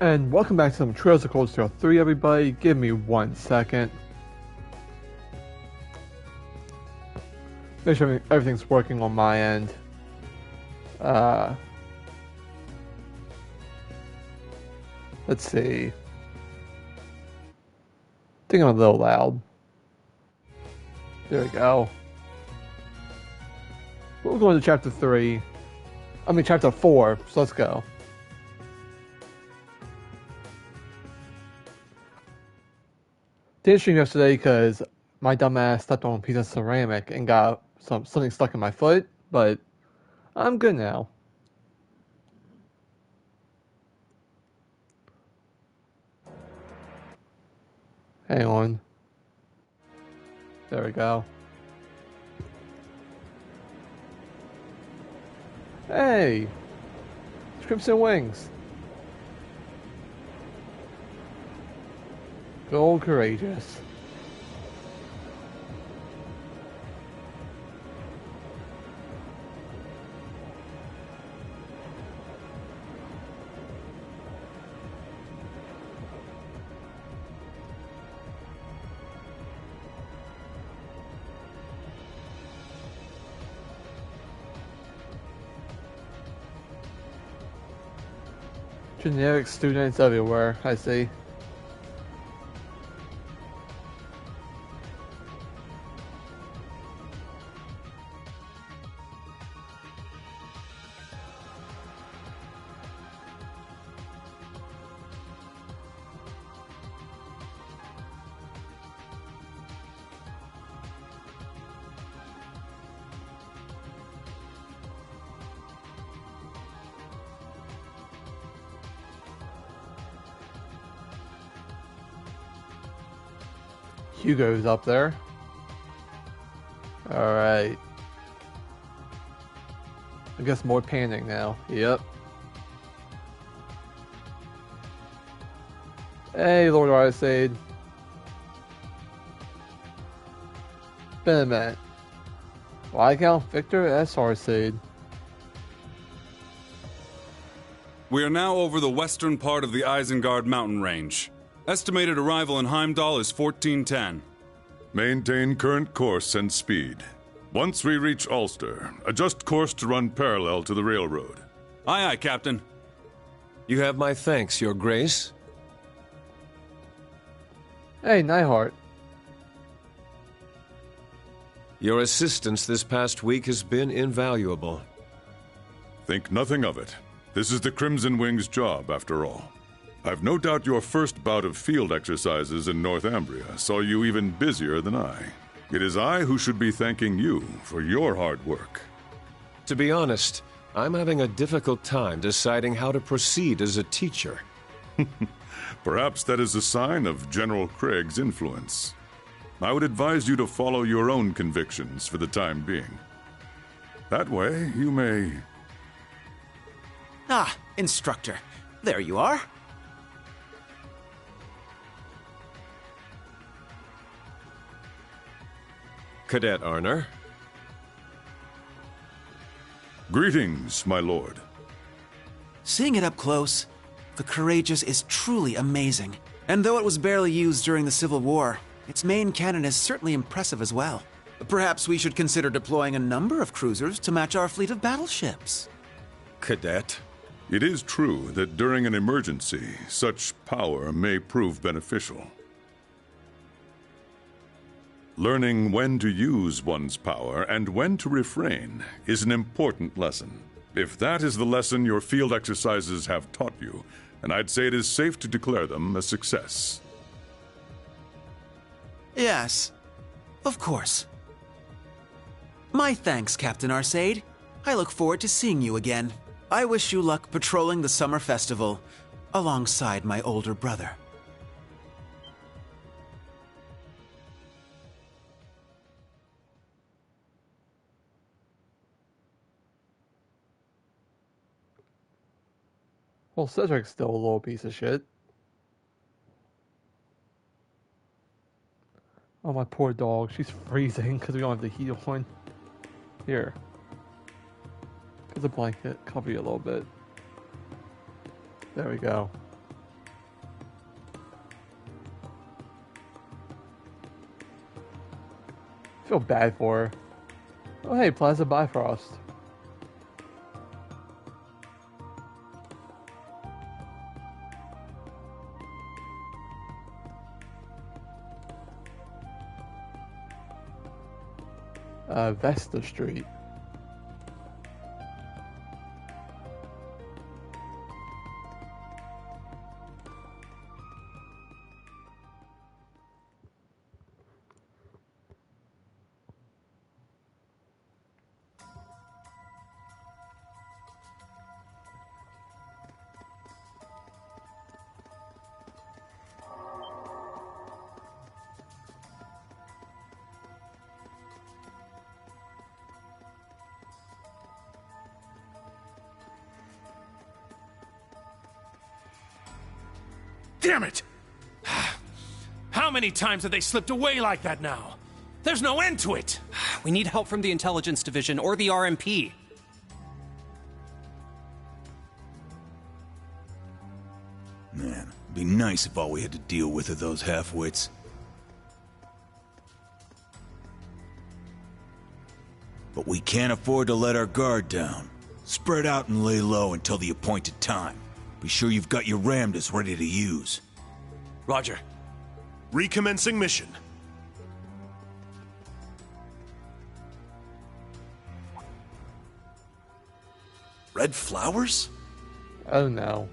And welcome back to some Trails of Cold Steel 3, everybody. Give me 1 second. Make sure everything's working on my end. Let's see. I think I'm a little loud. There we go. We're going to chapter 3. I mean, chapter 4, so let's go. Didn't stream yesterday because my dumbass stepped on a piece of ceramic and got something stuck in my foot, but I'm good now. Hang on. There we go. Hey! Crimson Wings. Go courageous. Generic students everywhere, I see. Hugo's up there. Alright. I guess more panning now. Yep. Hey, Lord Arcade. Been a minute. Viscount Victor S. Arcade. We are now over the western part of the Isengard mountain range. Estimated arrival in Heimdall is 1410. Maintain current course and speed. Once we reach Ulster, adjust course to run parallel to the railroad. Aye, aye, Captain. You have my thanks, Your Grace. Hey, Nightheart. Your assistance this past week has been invaluable. Think nothing of it. This is the Crimson Wing's job, after all. I've no doubt your first bout of field exercises in Northumbria saw you even busier than I. It is I who should be thanking you for your hard work. To be honest, I'm having a difficult time deciding how to proceed as a teacher. Perhaps that is a sign of General Craig's influence. I would advise you to follow your own convictions for the time being. That way, you may... Ah, instructor. There you are. Cadet Arner. Greetings, my lord. Seeing it up close, the Courageous is truly amazing. And though it was barely used during the Civil War, its main cannon is certainly impressive as well. Perhaps we should consider deploying a number of cruisers to match our fleet of battleships. Cadet. It is true that during an emergency, such power may prove beneficial. Learning when to use one's power and when to refrain is an important lesson. If that is the lesson your field exercises have taught you, then I'd say it is safe to declare them a success. Yes, of course. My thanks, Captain Arcade. I look forward to seeing you again. I wish you luck patrolling the summer festival alongside my older brother. Well, Cedric's still a little piece of shit. Oh, my poor dog. She's freezing because we don't have the heat on. Here. Get the blanket. Cover you a little bit. There we go. feel bad for her. Oh hey, Plaza Bifrost. Vesta Street. Damn it! How many times have they slipped away like that now? There's no end to it! We need help from the Intelligence Division or the RMP. Man, it'd be nice if all we had to deal with are those half-wits. But we can't afford to let our guard down. Spread out and lay low until the appointed time. Be sure you've got your Ramdas ready to use. Roger. Recommencing mission. Red flowers? Oh no.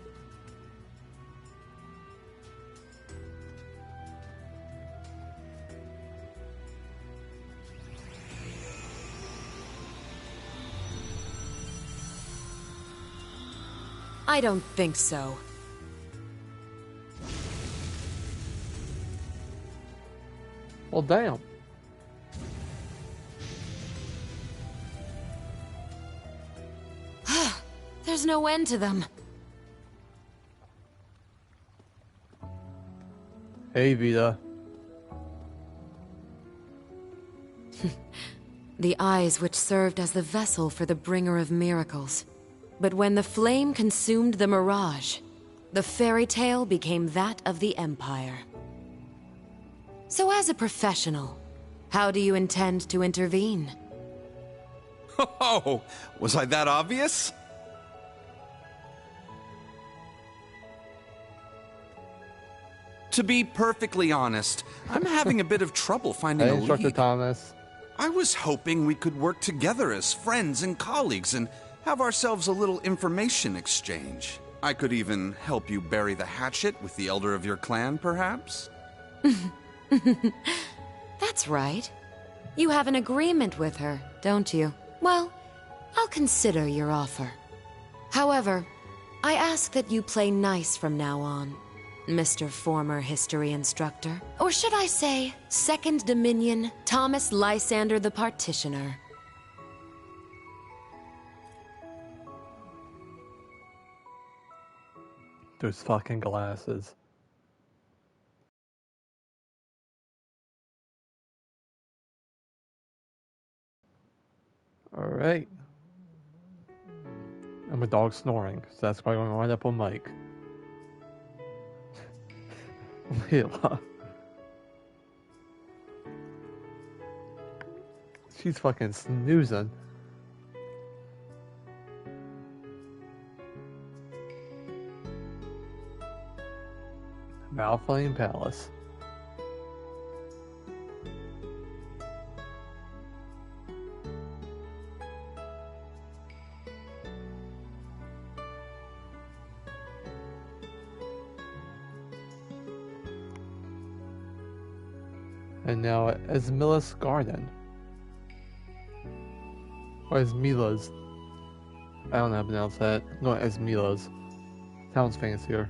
I don't think so. Well, damn. There's no end to them. Hey, Vita. The eyes which served as the vessel for the bringer of miracles. But when the flame consumed the mirage, the fairy tale became that of the Empire. So as a professional, how do you intend to intervene? Oh, was I that obvious? To be perfectly honest, I'm having a bit of trouble finding Hey, a Instructor lead. Thomas. I was hoping we could work together as friends and colleagues and have ourselves a little information exchange. I could even help you bury the hatchet with the elder of your clan, perhaps? That's right. You have an agreement with her, don't you? Well, I'll consider your offer. However, I ask that you play nice from now on, Mr. Former History Instructor. Or should I say, Second Dominion, Thomas Lysander the Partitioner. Those fucking glasses. Alright. And my dog's snoring, so that's why I'm going to wind up on mic. Layla. She's fucking snoozing. Malflame Palace. And now at Esmila's Garden. Or Esmila's. I don't know how to pronounce that. No, Esmila's. Sounds fancier.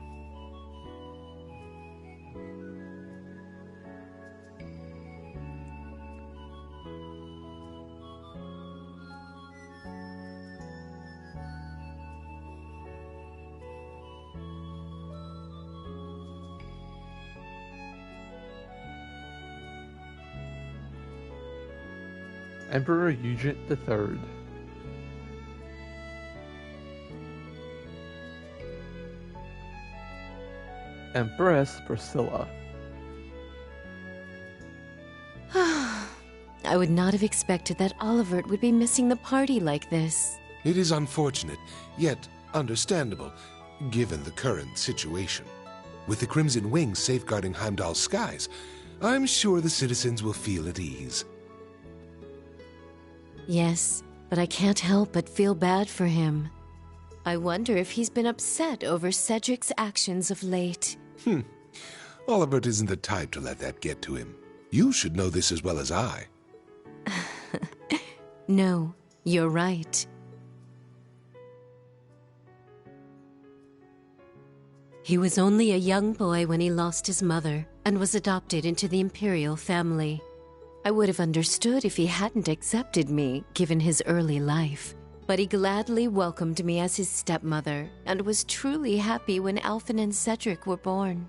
Emperor Eugene III. I I would not have expected that Olivert would be missing the party like this. It is unfortunate, yet understandable, given the current situation. With the Crimson Wings safeguarding Heimdall's skies, I'm sure the citizens will feel at ease. Yes, but I can't help but feel bad for him. I wonder if he's been upset over Cedric's actions of late. Olivert isn't the type to let that get to him. You should know this as well as I. No, you're right. He was only a young boy when he lost his mother and was adopted into the Imperial family. I would have understood if he hadn't accepted me, given his early life. But he gladly welcomed me as his stepmother and was truly happy when Alphen and Cedric were born.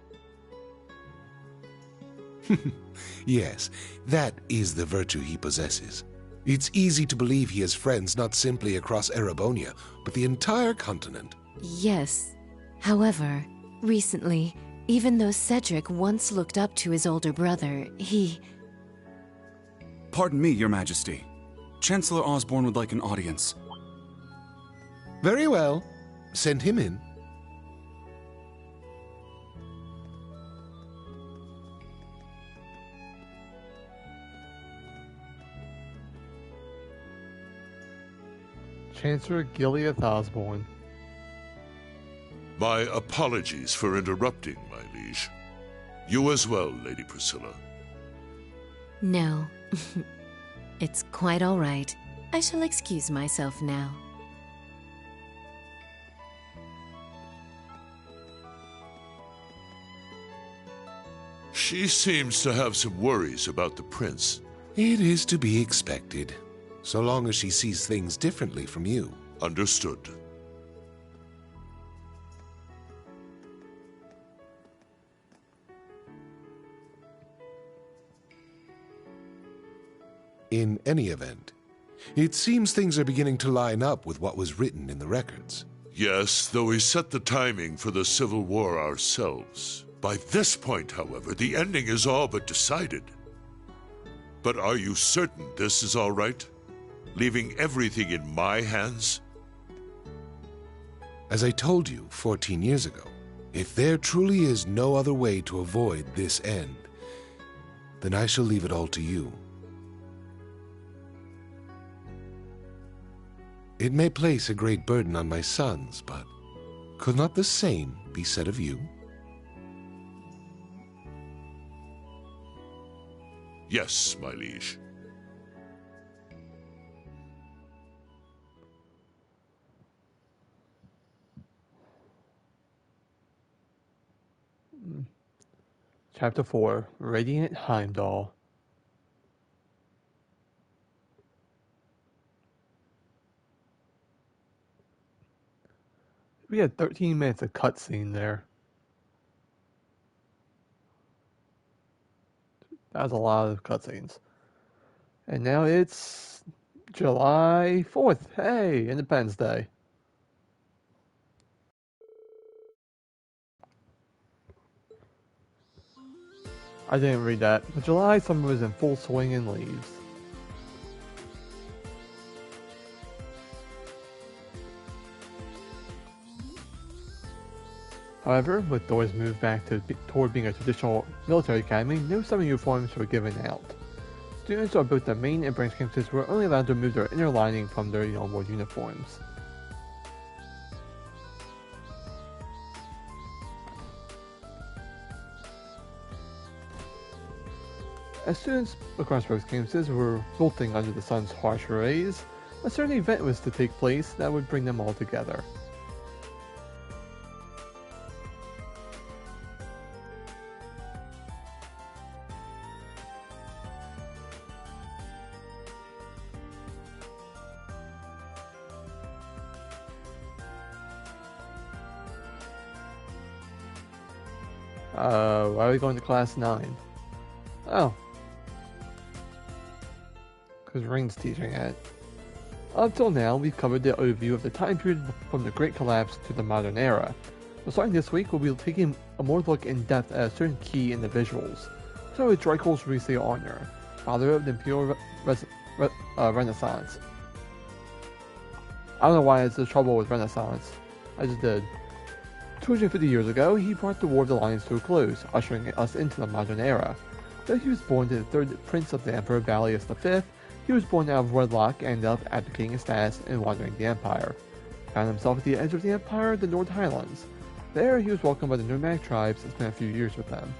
Yes, that is the virtue he possesses. It's easy to believe he has friends not simply across Erebonia, but the entire continent. Yes. However, recently, even though Cedric once looked up to his older brother, he... Pardon me, Your Majesty. Chancellor Osborne would like an audience. Very well. Send him in. Chancellor Gileath Osborne. My apologies for interrupting, my liege. You as well, Lady Priscilla. No. It's quite all right. I shall excuse myself now. She seems to have some worries about the prince. It is to be expected, so long as she sees things differently from you. Understood. In any event, it seems things are beginning to line up with what was written in the records. Yes, though we set the timing for the Civil War ourselves. By this point, however, the ending is all but decided. But are you certain this is all right? Leaving everything in my hands? As I told you 14 years ago, if there truly is no other way to avoid this end, then I shall leave it all to you. It may place a great burden on my sons, but could not the same be said of you? Yes, my liege. Chapter 4, Radiant Heimdall. We had 13 minutes of cutscene there. That was a lot of cutscenes. And now it's July 4th. Hey, Independence Day. I didn't read that. But July summer is in full swing and leaves. However, with Thor's move back toward being a traditional military academy, no summer uniforms were given out. Students of both the main and branch campuses were only allowed to remove their inner lining from their onboard uniforms. As students across both campuses were wilting under the sun's harsh rays, a certain event was to take place that would bring them all together. Why are we going to class 9? Oh. Because Rain's teaching it. Up till now, we've covered the overview of the time period from the Great Collapse to the modern era. But starting this week, we'll be taking a more look in depth at a certain key individuals. So with Dreikel's recent honor, father of the Imperial Renaissance. I don't know why it's the trouble with Renaissance. I just did. 250 years ago, he brought the War of the Lions to a close, ushering us into the modern era. Though he was born to the third prince of the Emperor Valius V, he was born out of wedlock and ended up abdicating his status and wandering the Empire. Found himself at the edge of the Empire, the Nord Highlands. There, he was welcomed by the nomadic tribes and spent a few years with them.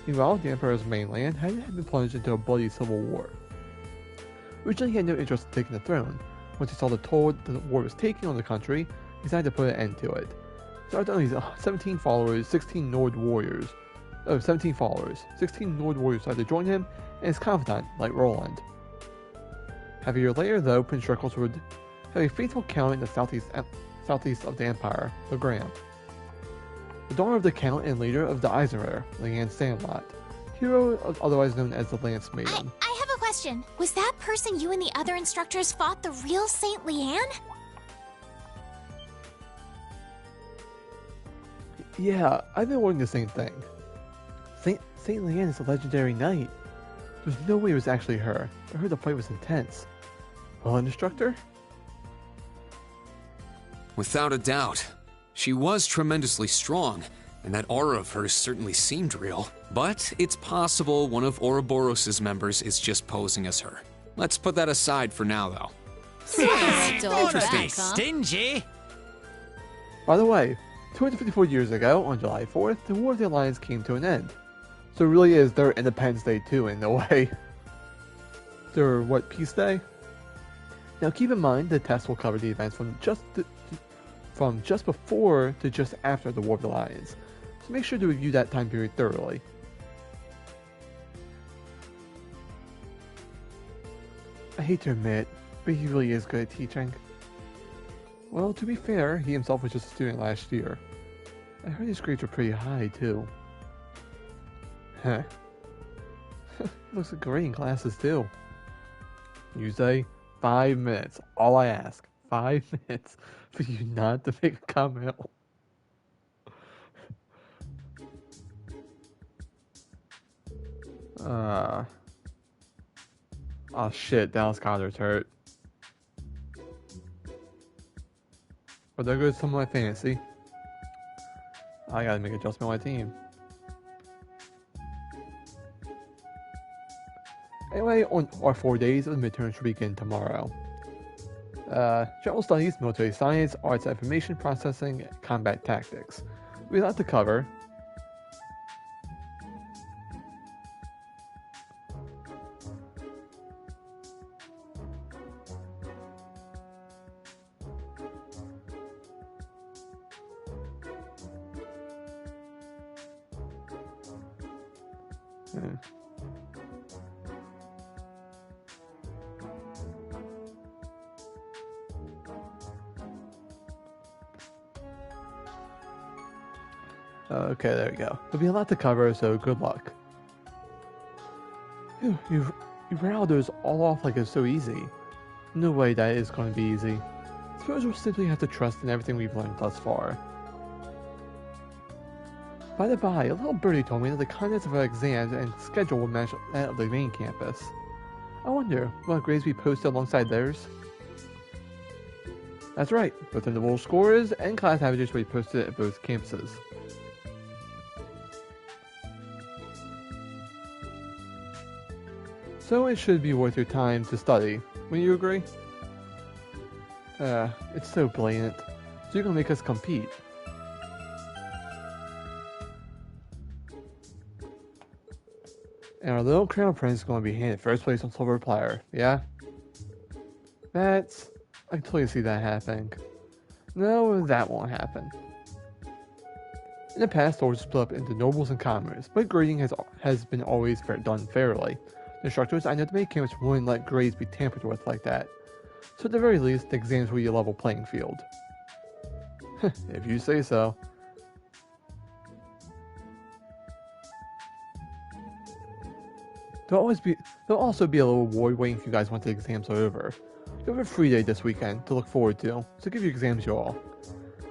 Meanwhile, the Emperor's mainland had been plunged into a bloody civil war. Originally, he had no interest in taking the throne. Once he saw the toll the war was taking on the country, he decided to put an end to it. So after only 17 followers, 16 Nord warriors. 16 Nord warriors decided to join him, and his confidant, like Roland. Half a year later, though, Prince Shrekels would have a faithful count in the southeast of the Empire, Legram. The daughter of the Count and leader of the Eisenrehr, Leanne Sandlot, hero otherwise known as the Lance Maiden. I have a question. Was that person you and the other instructors fought the real Saint Leanne? Yeah, I've been wondering the same thing. Saint Leanne is a legendary knight. There's no way it was actually her. I heard the fight was intense. Well, an instructor? Without a doubt. She was tremendously strong, and that aura of hers certainly seemed real. But it's possible one of Ouroboros' members is just posing as her. Let's put that aside for now, though. Interesting. Stingy. By the way, 254 years ago, on July 4th, the War of the Alliance came to an end. So it really is their Independence Day too, in a way. Their, Peace Day? Now keep in mind, the test will cover the events from just before to just after the War of the Alliance. So make sure to review that time period thoroughly. I hate to admit, but he really is good at teaching. Well, to be fair, he himself was just a student last year. I heard his grades were pretty high, too. Huh. Looks great in classes, too. You say 5 minutes. All I ask. 5 minutes for you not to make a comment. Oh shit, Dallas Goedert's hurt. But there goes some of my fantasy. I gotta make an adjustment on my team. Anyway, on our 4 days of the midterm should begin tomorrow. General studies, military science, arts and information processing, combat tactics. We have a lot to cover. Okay, there we go. There'll be a lot to cover, so good luck. You rattled those all off like it's so easy. No way that is going to be easy. I suppose we'll simply have to trust in everything we've learned thus far. By the by, a little birdie told me that the contents of our exams and schedule will match that of the main campus. I wonder, will our grades be posted alongside theirs? That's right, both individual scores and class averages will be posted at both campuses. So it should be worth your time to study. Wouldn't you agree? It's so blatant. So you're gonna make us compete. And our little crown prince is gonna be handed first place on silver platter, yeah? I can totally see that happening. No, that won't happen. In the past, swords split up into nobles and commoners, but grading has been always done fairly. The instructors I know to make camps wouldn't let grades be tampered with like that. So at the very least, the exams will be a level playing field. If you say so. There'll also be a little reward waiting if you guys once the exams are over. You have a free day this weekend to look forward to, so give your exams your all.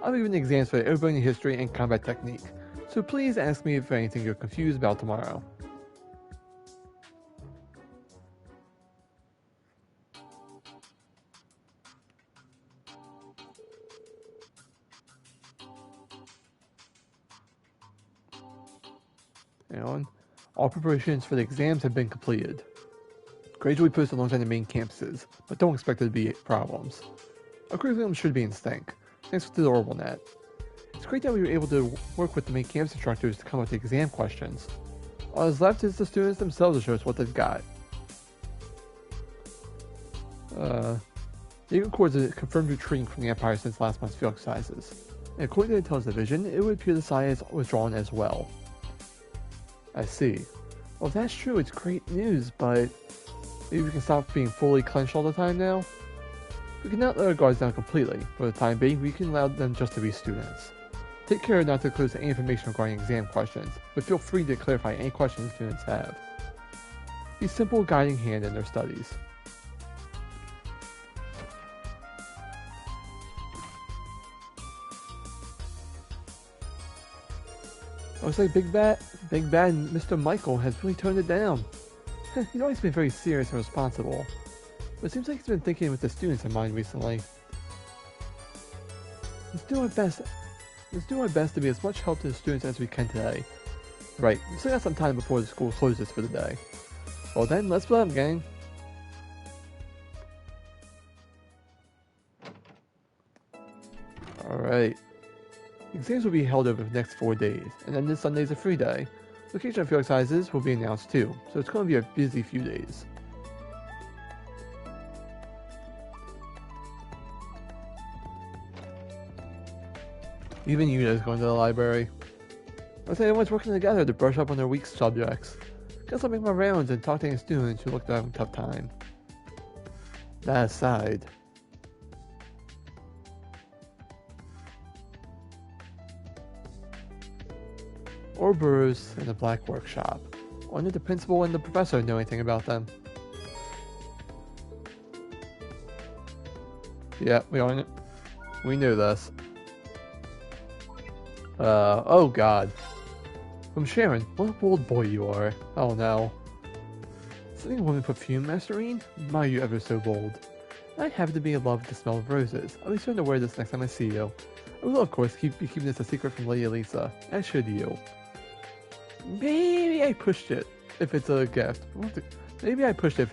I'll be giving the exams for Airborne History and Combat Technique, so please ask me if anything you're confused about tomorrow. And all preparations for the exams have been completed. Grades will be posted alongside the main campuses, but don't expect there to be problems. Our curriculum should be in sync, thanks to the OrbitalNet. It's great that we were able to work with the main campus instructors to come up with exam questions. All that's left is the students themselves to show us what they've got. The Eagle Corps is a confirmed retreating from the Empire since last month's field exercises. And according to the Intelligence Division, it would appear the Psi is withdrawn as well. I see. Well, if that's true, it's great news, but maybe we can stop being fully clenched all the time now? We cannot let our guards down completely. For the time being, we can allow them just to be students. Take care not to close any information regarding exam questions, but feel free to clarify any questions students have. Be a simple guiding hand in their studies. Looks like Big Bad Mr. Michael has really toned it down. He's always been very serious and responsible, but it seems like he's been thinking with the students in mind recently. Let's do our best to be as much help to the students as we can today. Right, we still got some time before the school closes for the day. Well then, let's split up, gang. Alright. Exams will be held over the next 4 days, and then this Sunday is a free day. Location of field exercises will be announced too, so it's going to be a busy few days. Even Yuna's going to the library. Looks like everyone's working together to brush up on their weak subjects. Guess I'll make my rounds and talk to any students who look to have a tough time. That aside, Ouroboros in the Black Workshop. Wonder if the principal and the professor know anything about them. Yeah, we knew this. Oh god. From Sharon, what a bold boy you are. Oh no. Sending a woman perfume, Masterine? My, you ever so bold. I'd have to be in love with the smell of roses. I'll be certain to wear this next time I see you. I will, of course, be keeping this a secret from Lady Elisa, as should you. Maybe I pushed it if it's a gift. Maybe I pushed it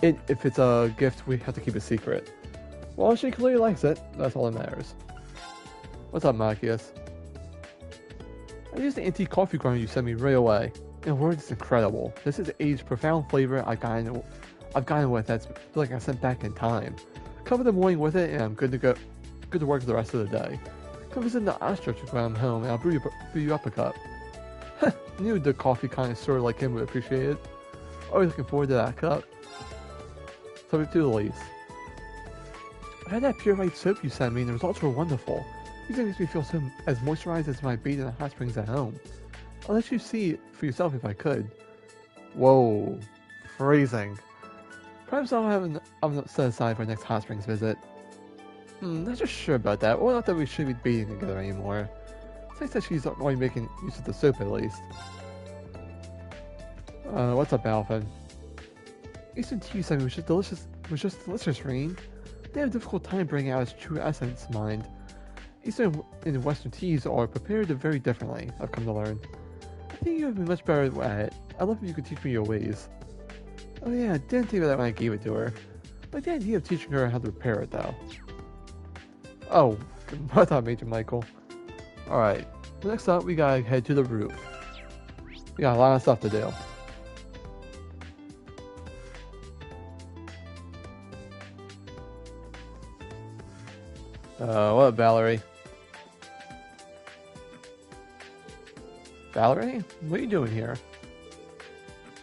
if it's a gift we have to keep a secret. Well, she clearly likes it. That's all that matters. What's up, Machias? I used the antique coffee grinder you sent me right away. And word is incredible. This is aged profound flavor I've gotten with that's like I sent back in time. Cover the morning with it and I'm good to go. Good to work the rest of the day. Come visit the ostrich when I'm home and I'll brew you up a cup. Knew the coffee connoisseur like him would appreciate it. Always looking forward to that cup. Subject to the lease. I had that pure white soap you sent me and the results were wonderful. These makes me feel so as moisturized as my bathe in the hot springs at home. I'll let you see it for yourself if I could. Whoa. Phrasing. Perhaps I'll have an set aside for our next hot springs visit. Not just sure about that, or not that we should be bathing together anymore. It's nice that she's already making use of the soap at least. What's up, Alpha? Eastern tea you sent me was just delicious, Rain. They have a difficult time bringing out its true essence, mind. Eastern and Western teas are prepared very differently, I've come to learn. I think you would be much better at it. I'd love if you could teach me your ways. Oh yeah, I didn't think of that when I gave it to her. I like the idea of teaching her how to repair it, though. Oh, I thought Major Michael. Alright, next up we gotta head to the roof. We got a lot of stuff to do. What up, Valerie? Valerie? What are you doing here?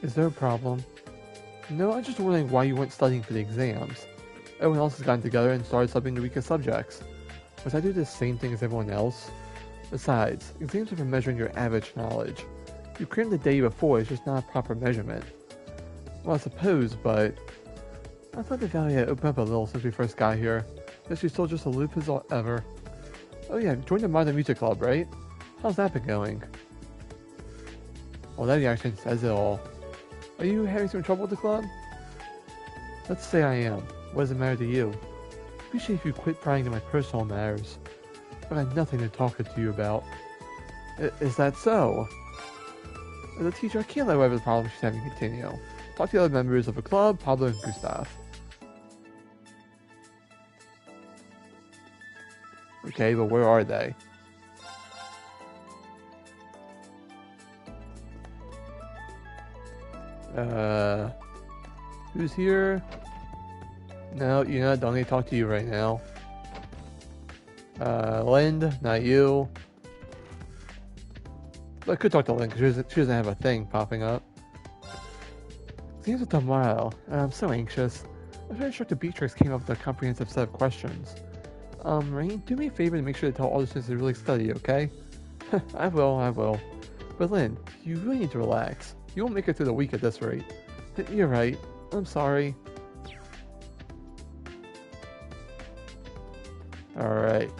Is there a problem? No, I'm just wondering why you weren't studying for the exams. Everyone else has gotten together and started subbing the weakest subjects. Must I do the same thing as everyone else? Besides, exams are for measuring your average knowledge. You crammed the day before, it's just not a proper measurement. Well, I suppose, but I thought the Valley had opened up a little since we first got here. Guess you're still just aloof as ever. Oh yeah, joined the Modern Music Club, right? How's that been going? Well, that reaction says it all. Are you having some trouble with the club? Let's say I am. What does it matter to you? Appreciate if you quit prying into my personal matters. I've got nothing to talk to you about. Is that so? As a teacher, I can't let whatever problem she's having continue. Talk to the other members of the club, Pablo and Gustav. Okay, but where are they? Who's here? No, you know, don't need to talk to you right now. Lind, not you. But I could talk to Lind because she doesn't have a thing popping up. Exams are tomorrow. I'm so anxious. I sure Instructor Beatrix came up with a comprehensive set of questions. Rain, do me a favor and make sure to tell all the students to really study, okay? I will. But Lind, you really need to relax. You won't make it through the week at this rate. You're right. I'm sorry. Alright.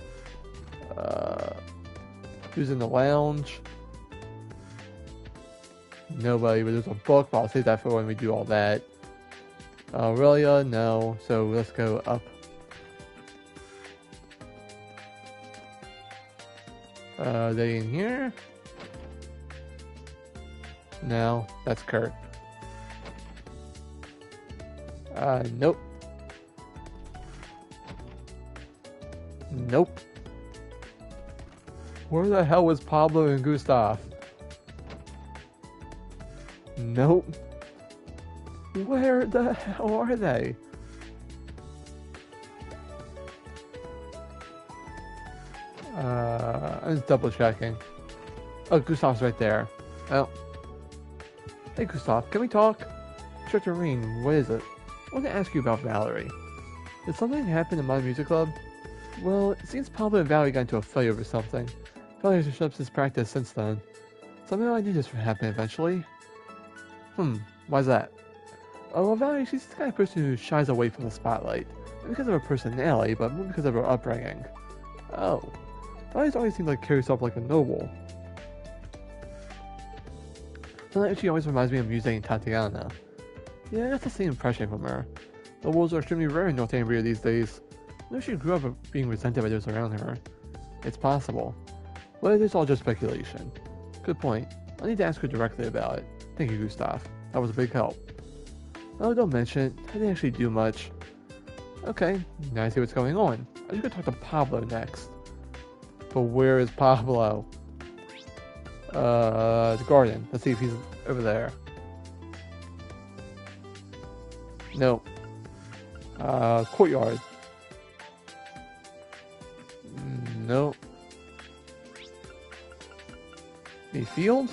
Who's in the lounge? Nobody, but there's a book, but I'll save that for when we do all that. Aurelia, no. So let's go up. Are they in here? No, that's Kurt. Nope. Nope. Where the hell was Pablo and Gustav? Nope. Where the hell are they? I'm just double checking. Oh, Gustav's right there. Oh. Hey Gustav, can we talk? Instructor Rain, what is it? I want to ask you about Valerie. Did something happen in my music club? Well, it seems Pablo and Valerie got into a fight over something. Valerie has shut up his practice since then. Somehow I knew this would happen eventually. Why's that? Oh, well, Valerie, she's the kind of person who shies away from the spotlight. Not because of her personality, but more because of her upbringing. Oh. Valerie's always seemed like carry herself like a noble. Sometimes she always reminds me of Muse and Tatiana. Yeah, that's the same impression from her. Nobles are extremely rare in Northumbria these days. I know she grew up being resented by those around her. It's possible. But it is all just speculation. Good point. I need to ask her directly about it. Thank you, Gustav. That was a big help. Oh, don't mention it. I didn't actually do much. Okay, now I see what's going on. I should go talk to Pablo next. But where is Pablo? The garden. Let's see if he's over there. No. Courtyard. No. The field?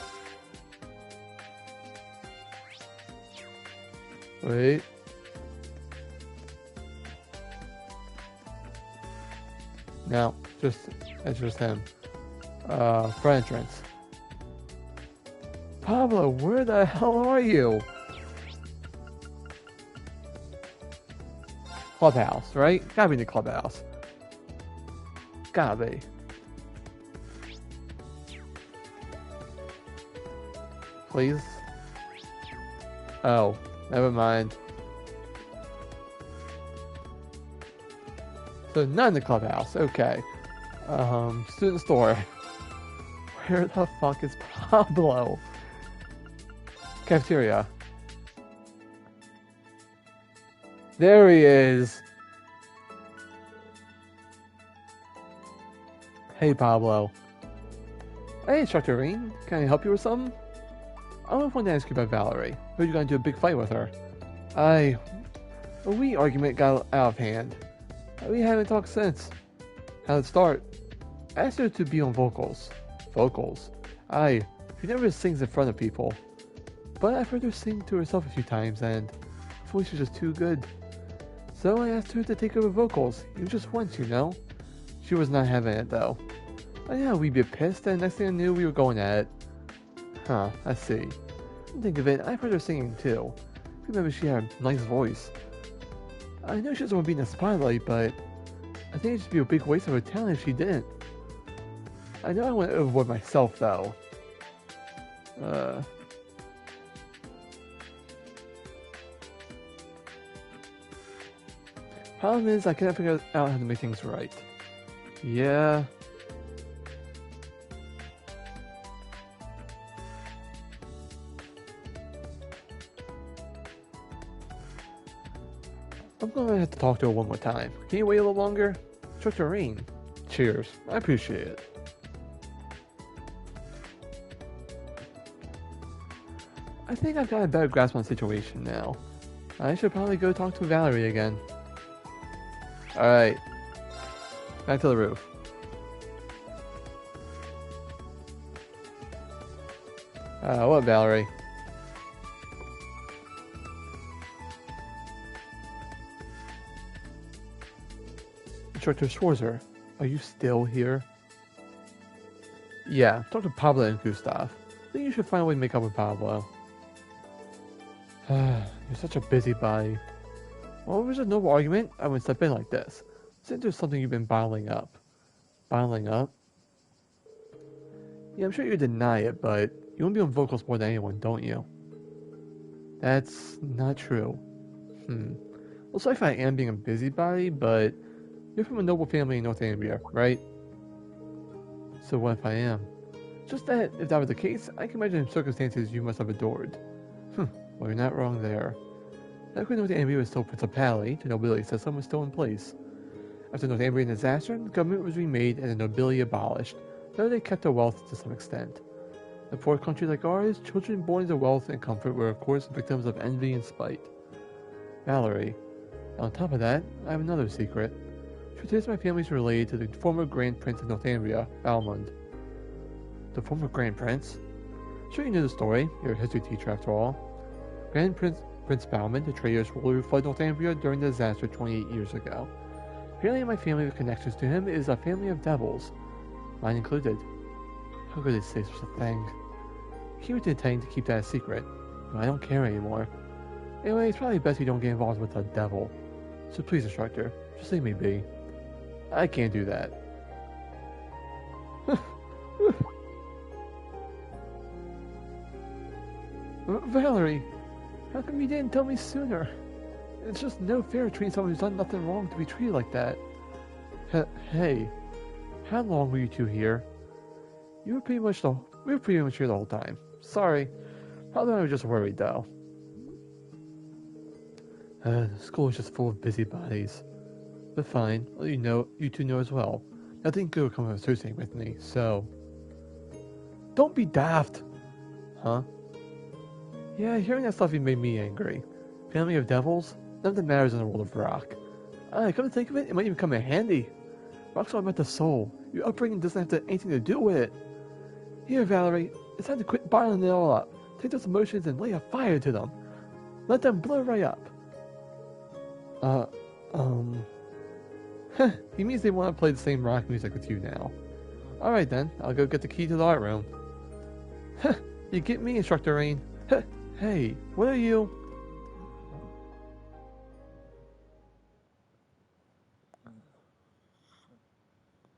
Wait. No, it's just him. Front entrance. Pablo, where the hell are you? Clubhouse, right? Gotta be in the clubhouse. Gotta be. Please? Oh, never mind. So not in the clubhouse, okay. Student store. Where the fuck is Pablo? Cafeteria. There he is. Hey Pablo. Hey Instructor Rain, can I help you with something? I want to ask you about Valerie. Heard you got into a big fight with her. A wee argument got out of hand. We haven't talked since. How'd it start? I asked her to be on vocals. Vocals? She never sings in front of people. But I've heard her sing to herself a few times and her voice is just too good. So I asked her to take over vocals, even just once, you know? She was not having it though. I know we'd be pissed and next thing I knew we were going at it. Huh, I see. Think of it, I've heard her singing too. I remember she had a nice voice. I know she doesn't want to be in the spotlight, but I think it'd just be a big waste of her talent if she didn't. I know I want to avoid myself though. Problem is, I cannot figure out how to make things right. Yeah. gonna have to talk to her one more time. Can you wait a little longer? Instructor Rain. Cheers. I appreciate it. I think I've got a better grasp on the situation now. I should probably go talk to Valerie again. Alright. Back to the roof. What, Valerie? Instructor Schwarzer, are you still here? Yeah, talk to Pablo and Gustav. I think you should find a way to make up with Pablo. You're such a busybody. Well, if it was a noble argument, I wouldn't step in like this. Since there's something you've been bottling up. Bottling up? Yeah, I'm sure you deny it, but you want to be on vocals more than anyone, don't you? That's not true. Well, sorry if I am being a busybody, but you're from a noble family in Northumbria, right? So what if I am? Just that, if that were the case, I can imagine circumstances you must have adored. Well, you're not wrong there. Back when Northumbria was still Principality, the nobility system was still in place. After the Northumbrian disaster, the government was remade and the nobility abolished, though they kept their wealth to some extent. In a poor country like ours, children born into wealth and comfort were of course victims of envy and spite. Valerie. On top of that, I have another secret. Truth is, my family is related to the former Grand Prince of Northumbria, Balmund. The former Grand Prince? Sure you know the story, you're a history teacher after all. Grand Prince Balmund, the traitorous ruler who fled Northumbria during the disaster 28 years ago. Apparently my family with connections to him is a family of devils, mine included. How could they say such a thing? He was intending to keep that a secret, but I don't care anymore. Anyway, it's probably best you don't get involved with the devil. So please, instructor, just leave me be. I can't do that. Valerie, how come you didn't tell me sooner? It's just no fair treating someone who's done nothing wrong to be treated like that. Hey, how long were you two here? We were pretty much here the whole time. Sorry, probably I was just worried though. The school is just full of busybodies. But fine, well, you two know as well. Nothing good will come of associating with me, so... Don't be daft! Huh? Yeah, hearing that stuff made me angry. Family of devils? Nothing matters in the world of rock. Come to think of it, it might even come in handy. Rock's all about the soul. Your upbringing doesn't have anything to do with it. Here, Valerie, it's time to quit bottling it all up. Take those emotions and lay a fire to them. Let them blow right up. He means they want to play the same rock music with you now. Alright then, I'll go get the key to the art room. You get me, Instructor Rain? Hey, what are you?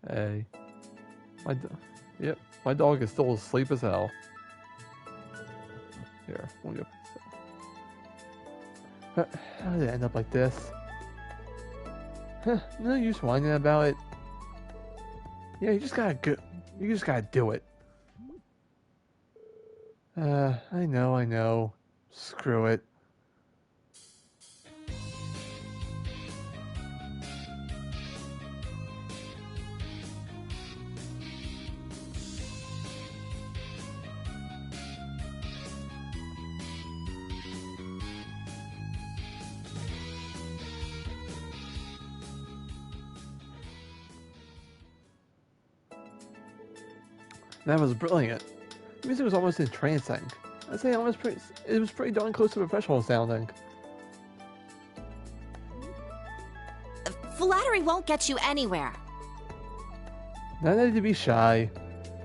Hey. My dog is still asleep as hell. Here, we'll go. How did it end up like this? No use whining about it. Yeah, you just gotta do it. I know. Screw it. That was brilliant. The music was almost entrancing. I'd say it was pretty darn close to professional sounding. Flattery won't get you anywhere. Not need to be shy.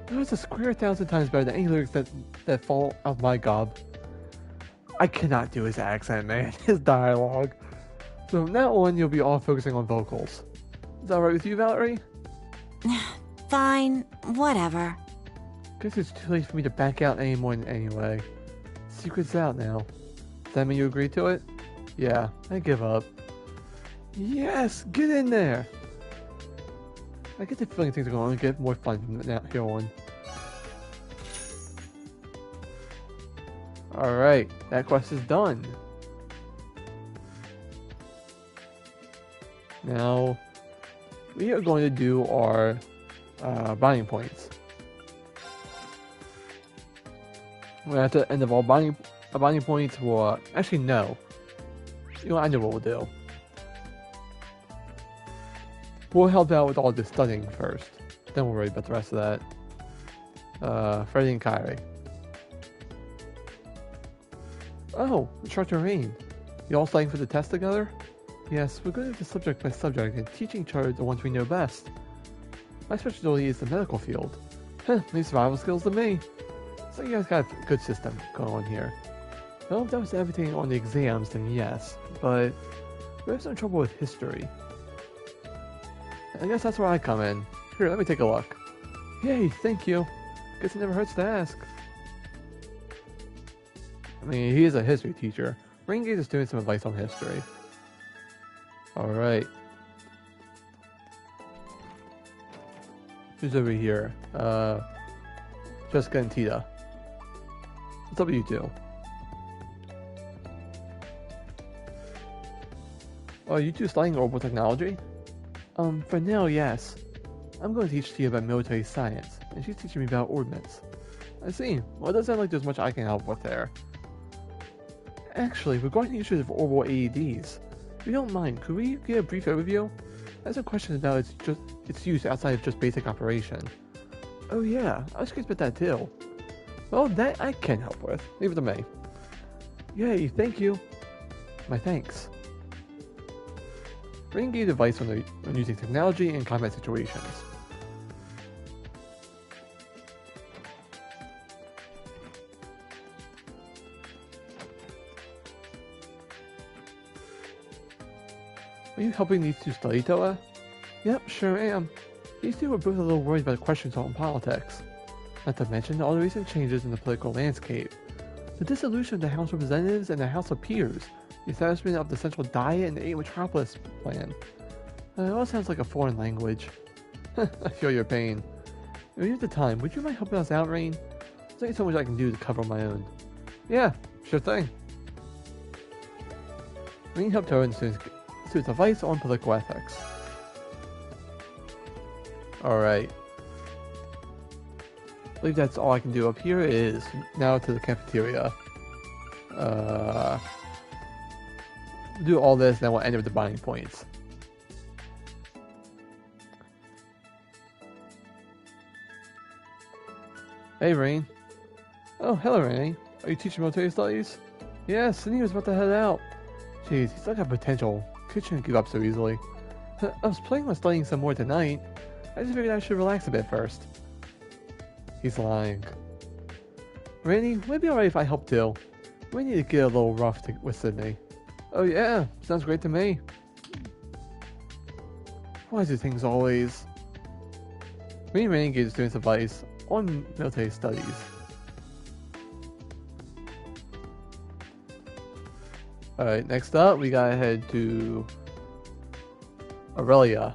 That was a square 1,000 times better than any lyrics that fall out of my gob. I cannot do his accent, man. His dialogue. So from now on, you'll be all focusing on vocals. Is that alright with you, Valerie? Fine. Whatever. Guess it's too late for me to back out anymore anyway. Secret's out now. Does that mean you agree to it? Yeah, I give up. Yes! Get in there! I get the feeling things are going to get more fun from now here on. Alright, that quest is done. Now, we are going to do our binding points. We're at the end of all binding points. We'll actually no. You know, I know what we'll do. We'll help out with all the studying first. Then we'll worry about the rest of that. Freddy and Kairi. Oh, Instructor Rain. You all studying for the test together? Yes, we're going to subject by subject and teaching each other the ones we know best. My specialty is the medical field. Leave survival skills to me. So you guys got a good system going on here. Well, if that was everything on the exams, then yes. But we have some trouble with history. I guess that's where I come in. Here, let me take a look. Yay, thank you. Guess it never hurts to ask. I mean, he is a history teacher. Rain gave the students some advice on history. Alright. Who's over here? Jessica and Tita. What's up with you two? Oh, are you two studying orbital technology? For now, yes. I'm going to teach Tia about military science, and she's teaching me about ordnance. I see. Well, it doesn't sound like there's much I can help with there. Actually, regarding the issues of orbital AEDs, if you don't mind, could we get a brief overview? I have some questions about its use outside of just basic operation. Oh yeah, I was curious about that too. Well, that I can help with. Leave it to me. Yay, thank you. My thanks. Rain gave advice on using technology in combat situations. Are you helping these two study, Toa? Yep, sure am. These two were both a little worried about questions on politics. Not to mention all the recent changes in the political landscape. The dissolution of the House of Representatives and the House of Peers, the establishment of the Central Diet and the 8 Metropolis plan. It all sounds like a foreign language. I feel your pain. When you have the time, would you mind helping us out, Rain? There's only so much I can do to cover my own. Yeah, sure thing. Rain helped her and students advice on political ethics. Alright. I believe that's all I can do up here. Is now to the cafeteria. Do all this, then we'll end with the binding points. Hey, Rain. Oh, hello, Rain. Are you teaching military studies? Yeah, Sydney was about to head out. Jeez, he's like a potential. Kid shouldn't give up so easily. I was planning on studying some more tonight. I just figured I should relax a bit first. He's lying. Randy, would it be alright if I help too? We need to get a little rough with Sydney. Oh yeah, sounds great to me. Why do things always... Me and Randy gave students advice on military studies. Alright, next up we gotta head to Aurelia.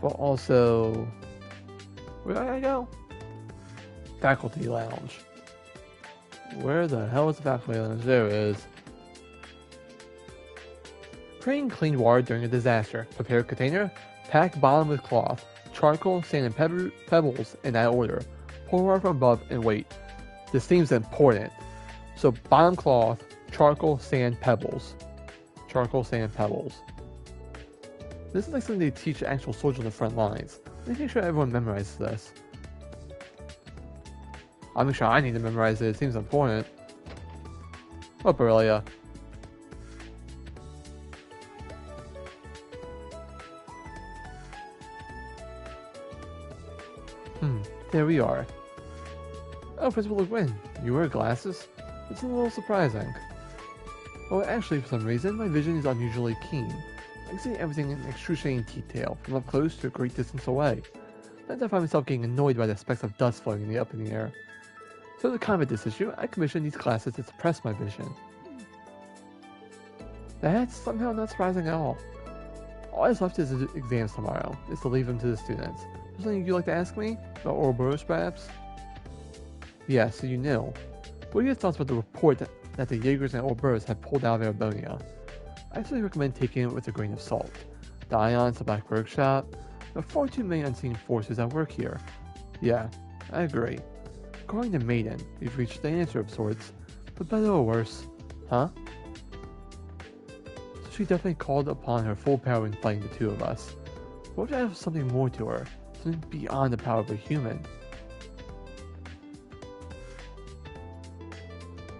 But also, where did I go? Faculty Lounge. Where the hell is the Faculty Lounge? There it is. Crane cleaned water during a disaster. Prepare container. Pack bottom with cloth. Charcoal, sand, and pebbles in that order. Pour water from above and wait. This seems important. So bottom cloth, charcoal, sand, pebbles. Charcoal, sand, pebbles. This is like something they teach actual soldiers on the front lines. Let's make sure everyone memorizes this. I'll make sure I need to memorize it. It seems important. Up, Aurelia. There we are. Oh, Principal Gwyn, you wear glasses? It's a little surprising. Oh, actually, for some reason, my vision is unusually keen. I can see everything in excruciating detail, from up close to a great distance away. Sometimes I find myself getting annoyed by the specks of dust floating up in the air. So to combat this issue, I commissioned these glasses to suppress my vision. That's somehow not surprising at all. All that's left is the exams tomorrow, is to leave them to the students. Is there something you'd like to ask me? About Ouroboros, perhaps? Yeah, so you know. What are your thoughts about the report that the Jaegers and Ouroboros have pulled out of Erebonia. I actually recommend taking it with a grain of salt. The Ions, the Black Workshop, there are far too many unseen forces at work here. Yeah, I agree. According to Maiden, we've reached the answer of sorts, but better or worse, huh? So she definitely called upon her full power in fighting the two of us. What if I have something more to her? Something beyond the power of a human?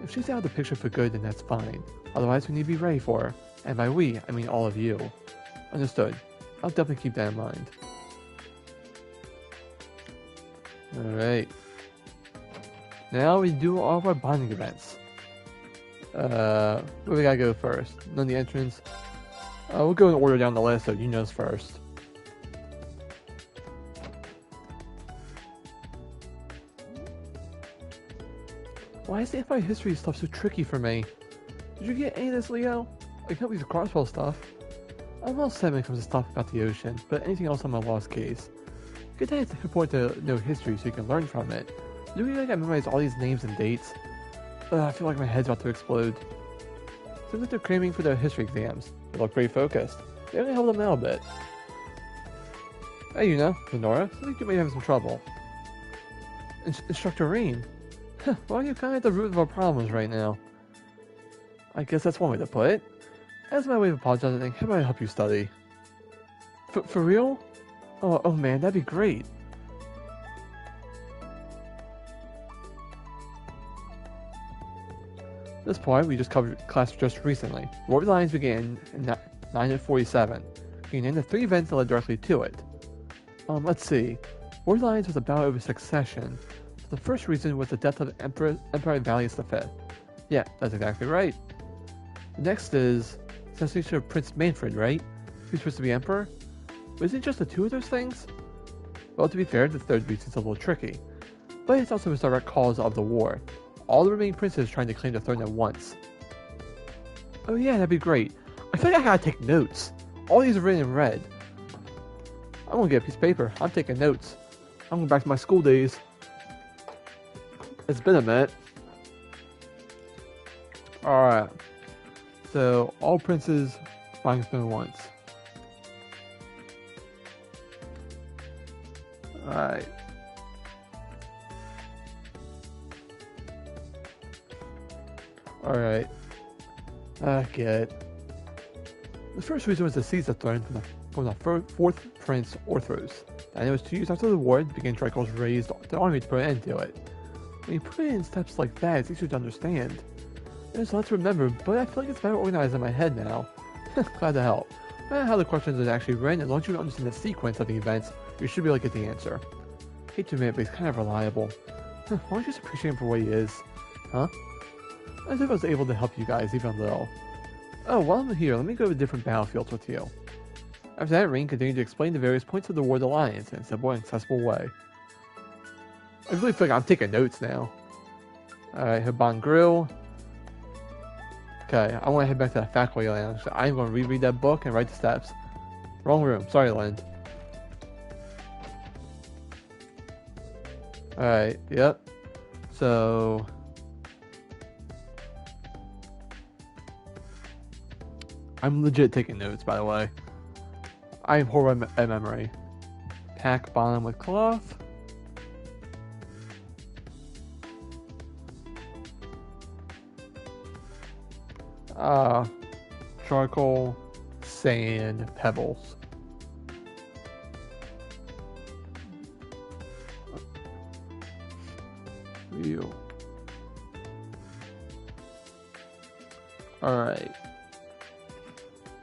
If she's out of the picture for good, then that's fine. Otherwise, we need to be ready for her. And by we, I mean all of you. Understood. I'll definitely keep that in mind. Alright. Now we do all of our bonding events. Where we gotta go first? None of the entrance. We'll go in order down the list, so you knows first. Why is the Empire history stuff so tricky for me? Did you get any of this, Leo? I can't believe the crossbow stuff. I'm all set when it comes to stuff about the ocean, but anything else on my lost case. Good day, it's important to know history so you can learn from it. Do we like I memorize all these names and dates? I feel like my head's about to explode. Seems like they're cramming for their history exams. They look pretty focused. They only held them out a bit. Hey, you know, Lenora, I think you may have some trouble. Instructor Rean. Well, you're kind of at the root of our problems right now. I guess that's one way to put it. As my way of apologizing, how about I help you study? For real? Oh man, that'd be great. This part we just covered class just recently. War of the Lions began in 947. You can name the 3 events that led directly to it. Let's see. War of the Lions was a battle over succession. The first reason was the death of Emperor Valius V. Yeah, that's exactly right. The next is assassination of Prince Manfred, right? Who's supposed to be emperor? But isn't it just the 2 of those things? Well, to be fair, the third reason is a little tricky. But it's also a direct cause of the war. All the remaining princes trying to claim the throne at once. Oh yeah, that'd be great. I feel like I gotta take notes. All these are written in red. I'm gonna get a piece of paper. I'm taking notes. I'm going back to my school days. It's been a minute. Alright. So, all princes flying spoon once. Alright. Alright. I get it. The first reason was to seize the throne from the 4th Prince Orthros. And it was 2 years after the war, began Draco's raised the army to put an end to it. When you put it in steps like that, it's easier to understand. There's a lot to remember, but I feel like it's better organized in my head now. Glad to help. No matter how the questions are actually written, as long as you understand the sequence of the events, you should be able to get the answer. Hate to admit, but he's kind of reliable. Why don't you just appreciate him for what he is? Huh? As if I was able to help you guys even a little. Oh, while I'm here, let me go to different battlefields with you. After that, Rean continued to explain the various points of the War of the Lions in a simple and accessible way. I really feel like I'm taking notes now. Alright, Haban Grill. Okay, I want to head back to the faculty lounge. So I'm going to reread that book and write the steps. Wrong room. Sorry, Lind. Alright, yep. So... I'm legit taking notes, by the way. I am horrible at memory. Pack bottom with cloth. Charcoal, sand, pebbles. Ew. Alright.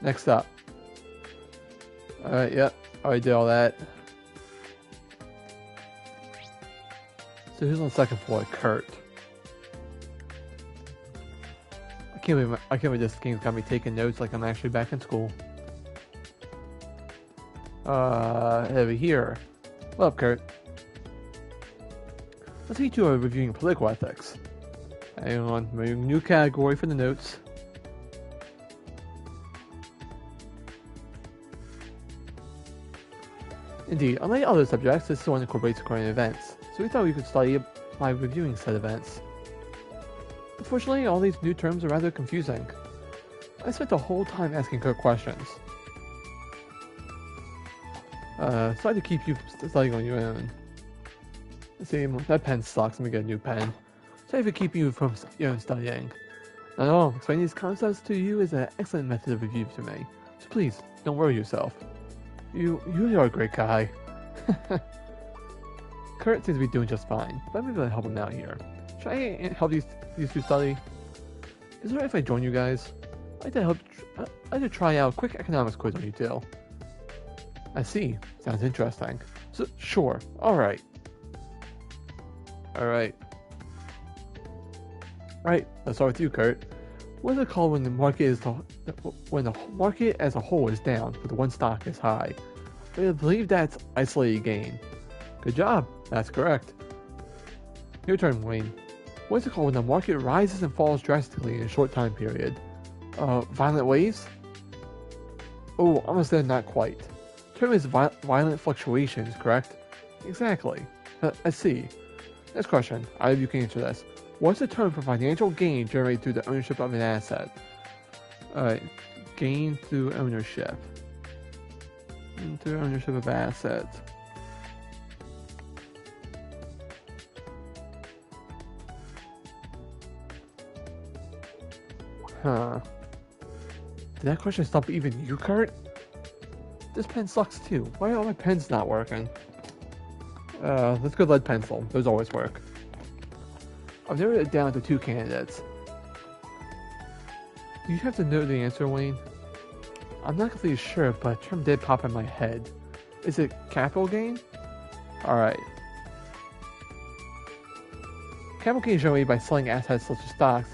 Next up. Alright, yep. Already did all that. So who's on the second floor? Kurt. I can't believe this game's got me taking notes like I'm actually back in school. Over here. What up, Kurt? Let's see, you are reviewing political ethics. Hang on, new category for the notes. Indeed, unlike other subjects, this one incorporates current events, so we thought we could study by reviewing said events. Unfortunately, all these new terms are rather confusing. I spent the whole time asking Kurt questions. Sorry to keep you studying on your own. Let's see, that pen sucks. Let me get a new pen. Sorry for keeping you from your own studying. Not at all. Explaining these concepts to you is an excellent method of review to me. So please, don't worry yourself. You really are a great guy. Kurt seems to be doing just fine, but I'm going to help him out here. Should I help these two study? Is it alright if I join you guys? I'd like to try out a quick economics quiz on you two. I see. Sounds interesting. So, sure. Alright. Alright, let's start with you, Kurt. What is it called when the market as a whole is down, but the one stock is high? I believe that's isolated gain. Good job. That's correct. Your turn, Wayne. What is it called when the market rises and falls drastically in a short time period? Violent waves? Oh, almost there, not quite. The term is violent fluctuations, correct? Exactly. I see. Next question. Either of you can answer this. What's the term for financial gain generated through the ownership of an asset? Gain through ownership. Through ownership of assets. Huh. Did that question stop even you, Kurt? This pen sucks too. Why are all my pens not working? Let's go lead pencil. Those always work. I've narrowed it down to 2 candidates. Do you have to know the answer, Wayne? I'm not completely sure, but a term did pop in my head. Is it capital gain? Alright. Capital gain is generated by selling assets such as stocks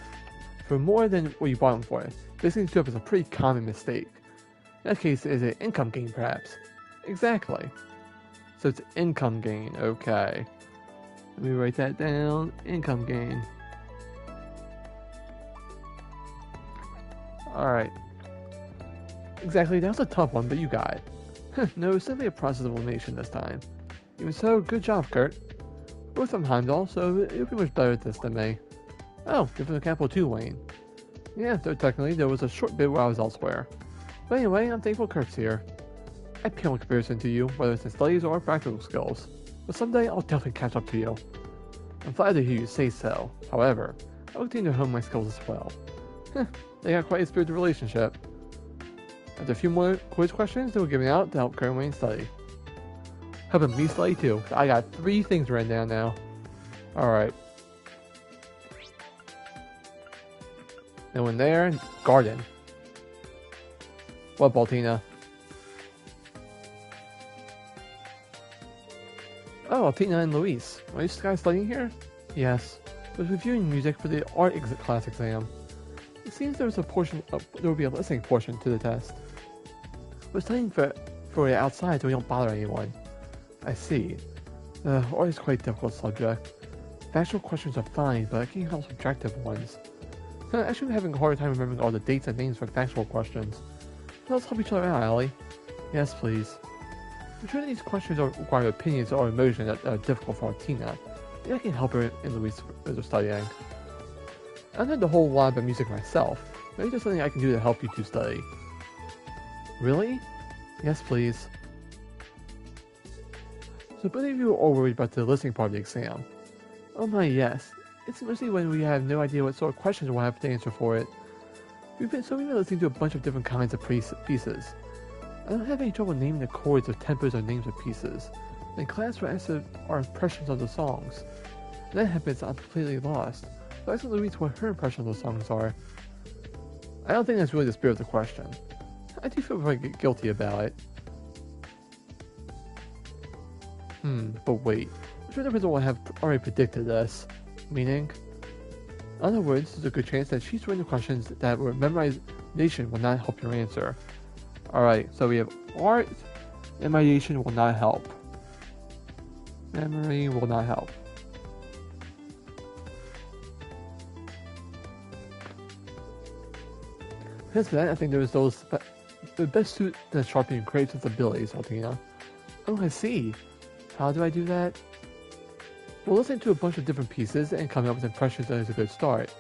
for more than what you bought them for. This seems to up as a pretty common mistake. In that case, is it income gain, perhaps? Exactly. So it's income gain, okay. Let me write that down. Income gain. Alright. Exactly, that was a tough one, but you got it. No, it's simply a process of elimination this time. Even so, good job, Kurt. We're from Heimdall, so you'll be much better at this than me. Oh, you're from the capital too, Wayne. Yeah, though technically there was a short bit where I was elsewhere. But anyway, I'm thankful Kurt's here. I pale in comparison to you, whether it's in studies or practical skills. But someday I'll definitely catch up to you. I'm glad to hear you say so. However, I'll continue to hone my skills as well. They got quite a spirited relationship. After a few more quiz questions, they were given out to help Kurt and Wayne study. Helping me study too. I got 3 things written down now. Alright. No one there. Garden. What, Baltina? Oh, Altina and Luis. Are you guys studying here? Yes. I was reviewing music for the art class exam. It seems there will be a listening portion to the test. We're studying for it outside so we don't bother anyone. I see. Art is quite a difficult subject. Factual questions are fine, but I can't help subjective ones. Actually, I'm having a hard time remembering all the dates and names for factual questions. So let's help each other out, Allie. Yes, please. I'm sure that these questions require opinions or emotions that are difficult for Altina. Maybe I can help her and Luis as they're studying. I don't know the whole lot about music myself. Maybe there's something I can do to help you two study. Really? Yes, please. So both of you are all worried about the listening part of the exam. Oh my, yes. It's mostly when we have no idea what sort of questions we'll have to answer for it. We've been listening to a bunch of different kinds of pieces. I don't have any trouble naming the chords or tempos or names of pieces. In class, we're asked our impressions of the songs. When that happens, I'm completely lost. So I asked Louise what her impressions of the songs are. I don't think that's really the spirit of the question. I do feel very guilty about it. But wait. I'm sure the principal will have already predicted this. Meaning? In other words, there's a good chance that she's written questions that were memorization will not help your answer. Alright, so we have art, memorization will not help. Memory will not help. Because for that, I think there's those the best suit that sharpening Kratos' abilities, Altina. Oh, I see. How do I do that? Well, listening to a bunch of different pieces and coming up with impressions that is a good start.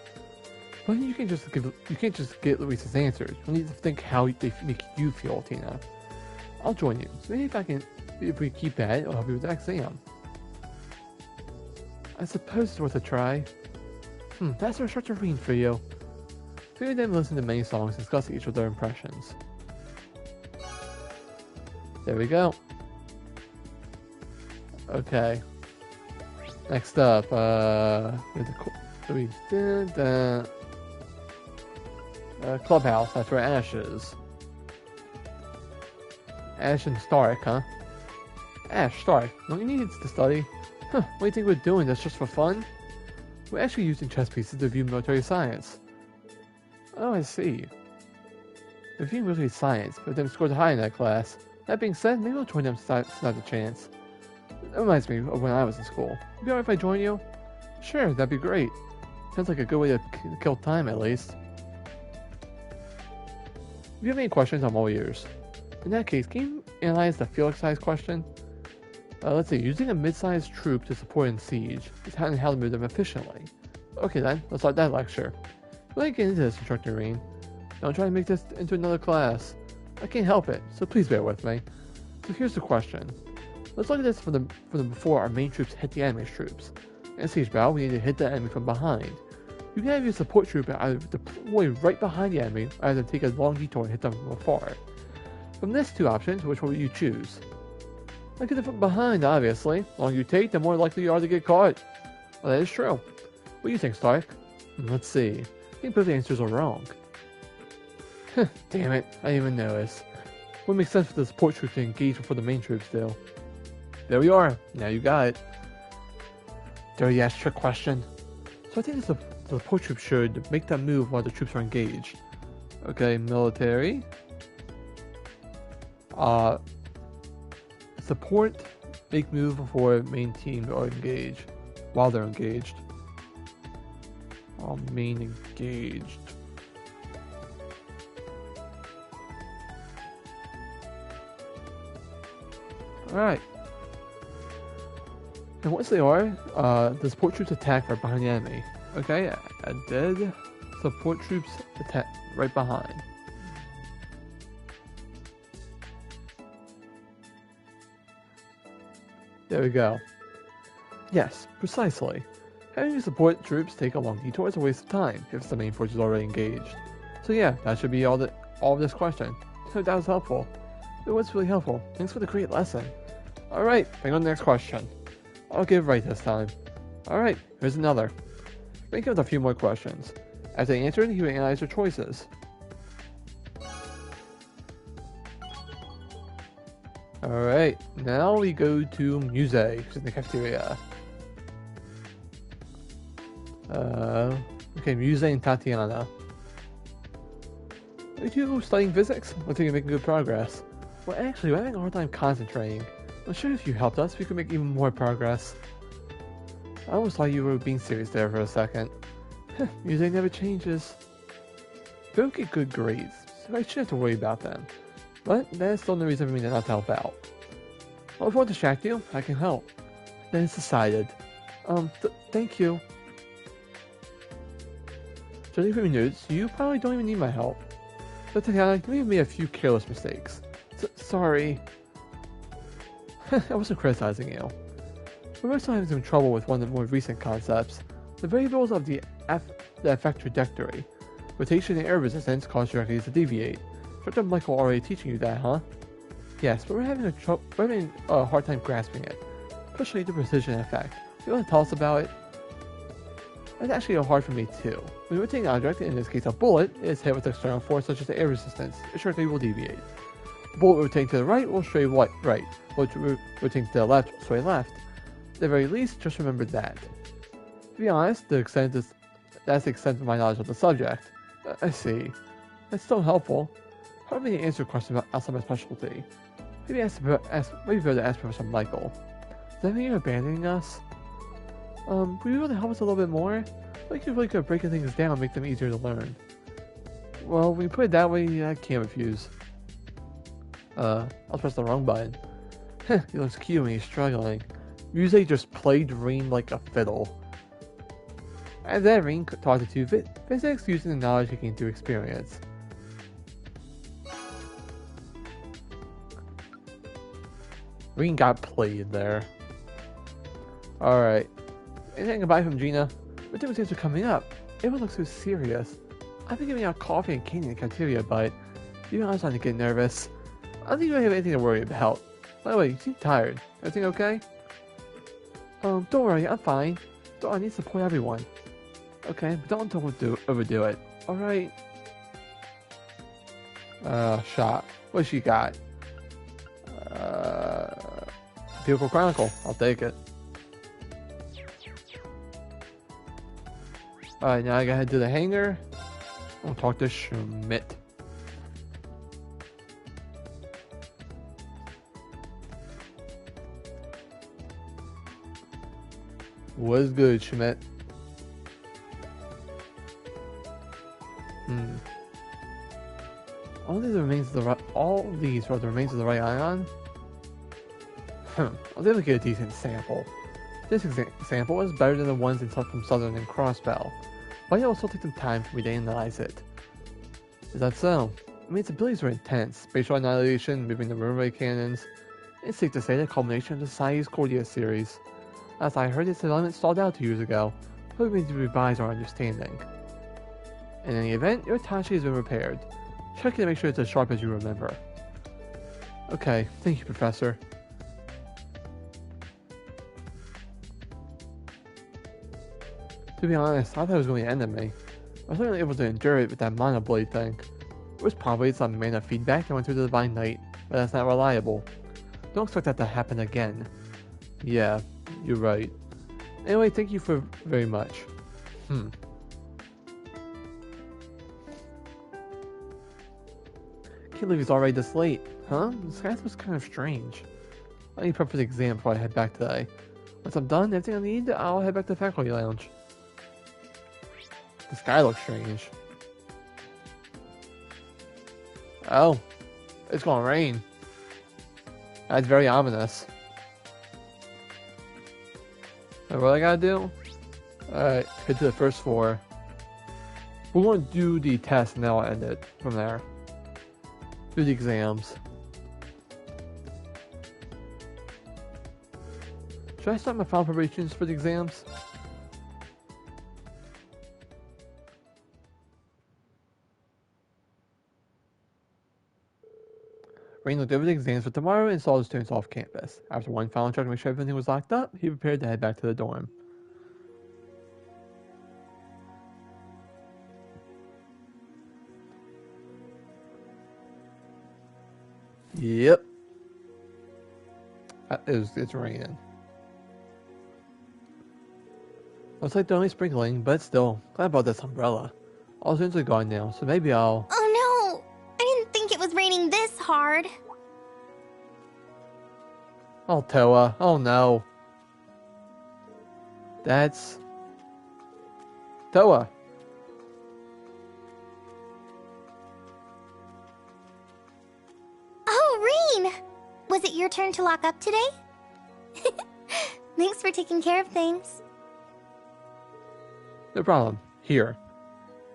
But you can't just get Luisa's answers. You need to think how they make you feel, Tina. I'll join you. So maybe if we keep at it, it'll help you with the exam. I suppose it's worth a try. That's our instructor reading for you. Three of them listen to many songs and discuss each of their impressions. There we go. Okay. Next up, Clubhouse, that's where Ash is. Ash and Stark, huh? Ash, Stark, don't you need to study? What do you think we're doing this just for fun? We're actually using chess pieces to view military science. Oh, I see. They're viewing military science, but them scored high in that class. That being said, maybe I'll join them to have a chance. That reminds me of when I was in school. Would it be alright if I join you? Sure, that'd be great. Sounds like a good way to kill time, at least. If you have any questions, I'm all ears. In that case, can you analyze the field exercise question? Let's see, using a mid-sized troop to support in siege is how to move them efficiently. Okay then, let's start that lecture. Let me get into this, Instructor Rean. Don't try to make this into another class. I can't help it, so please bear with me. So here's the question. Let's look at this from before our main troops hit the enemy's troops. In a siege battle, we need to hit the enemy from behind. You can have your support troop either deploy right behind the enemy, or either take a long detour and hit them from afar. From these two options, which one will you choose? I get it from behind, obviously. The longer you take, the more likely you are to get caught. Well, that is true. What do you think, Stark? Let's see. I think both the answers are wrong. Damn it, I didn't even notice. Would make sense for the support troops to engage before the main troops do. There we are. Now you got it. Dirty ass trick question. So I think the support troops should make that move while the troops are engaged. Okay, military. Support, make move before main team are engaged. While they're engaged. Main engaged. Alright. And once they are, the support troops attack right behind the enemy. Okay, a dead support troops attack right behind. There we go. Yes, precisely. Having your support troops take a long detour is a waste of time if the main force is already engaged. So yeah, that should be all of this question. So that was helpful. It was really helpful. Thanks for the great lesson. Alright, bring on the next question. I'll get it right this time. Alright, here's another. Think of a few more questions. As they answer, you analyze your choices. Alright, now we go to Muse, which is in the cafeteria. Okay, Muse and Tatiana. Are you studying physics? Looks like you're making good progress. Well, actually, we're having a hard time concentrating. I'm sure if you helped us, we could make even more progress. I almost thought you were being serious there for a second. Muse never changes. We don't get good grades, so I shouldn't have to worry about them. But that's still no reason for me not to help out. Well, if I won't distract you, I can help. Then it's decided. Thank you. Judging from your notes, you probably don't even need my help. But Tatiana, you may have made a few careless mistakes. Sorry. I wasn't criticizing you. We're also having some trouble with one of the more recent concepts. The variables of the effect trajectory. Rotation and air resistance cause trajectories to deviate. Dr. Michael already teaching you that, huh? Yes, but we're having a hard time grasping it. Especially the precision effect. You want to tell us about it? It's actually hard for me too. When rotating an object, in this case a bullet, is hit with external force such as the air resistance, the trajectory will deviate. The bullet rotating to the right will stray right, while rotating to the left will sway left. At the very least, just remember that. To be honest, that's the extent of my knowledge of the subject. I see. That's still helpful. How do we answer questions about outside my specialty? Maybe better to ask Professor Michael. Does that mean you're abandoning us? Would you be able to help us a little bit more? Like you're really good at breaking things down and make them easier to learn. Well, when you put it that way, I can't refuse. I'll press the wrong button. He looks cute when he's struggling. Muse just played Rean like a fiddle. And then Ring taught the two physics using the knowledge he gained through experience. Ring got played there. Alright. Anything to buy from Gina? But different things are coming up. Everyone looks so serious. I've been giving out coffee and candy in the cafeteria, but to be honest, I'm starting to get nervous. I don't think you have anything to worry about. By the way, you seem tired. Everything okay? Don't worry, I'm fine. Though I need to support everyone. Okay, but don't overdo it. Alright. Shot. What she got? Vehicle Chronicle. I'll take it. Alright, now I gotta head to the hangar. I'll talk to Schmidt. What's good, Schmidt? All these are the remains of the right ion? I'll be able to get a decent sample. This sample is better than the ones from Southern and Crossbell, but it will still take some time for me to analyze it. Is that so? I mean, its abilities are intense. Spatial annihilation, moving the runaway cannons. It's safe to say the culmination of the Scius Cordia series. As I heard, its development stalled out 2 years ago, hoping to revise our understanding. In any event, your Tachi has been repaired. Check it to make sure it's as sharp as you remember. Okay, thank you, Professor. To be honest, I thought it was going to end at me. I was only able to endure it with that Mana Blade thing. It was probably some mana feedback that went through the Divine Knight, but that's not reliable. Don't expect that to happen again. Yeah, you're right. Anyway, thank you for very much. Can't believe he's already this late. Huh? This guy was kind of strange. I need to prep for the exam before I head back today. Once I'm done, everything I need, I'll head back to the faculty lounge. The sky looks strange. Oh, it's gonna rain. That's very ominous. What I gotta do? Alright, head to the first floor. We're gonna do the test and then I'll end it from there. Do the exams. Should I start my final preparations for the exams? Rain looked over the exams for tomorrow and saw the students off campus. After one final check to make sure everything was locked up, he prepared to head back to the dorm. Yep. It's raining. Looks like they're only sprinkling, but still, glad about this umbrella. All students are gone now, so maybe I'll... Oh no! I didn't think it was raining this hard. Oh, Toa. Oh no. That's... Toa. Oh, Rain! Was it your turn to lock up today? Thanks for taking care of things. No problem. Here.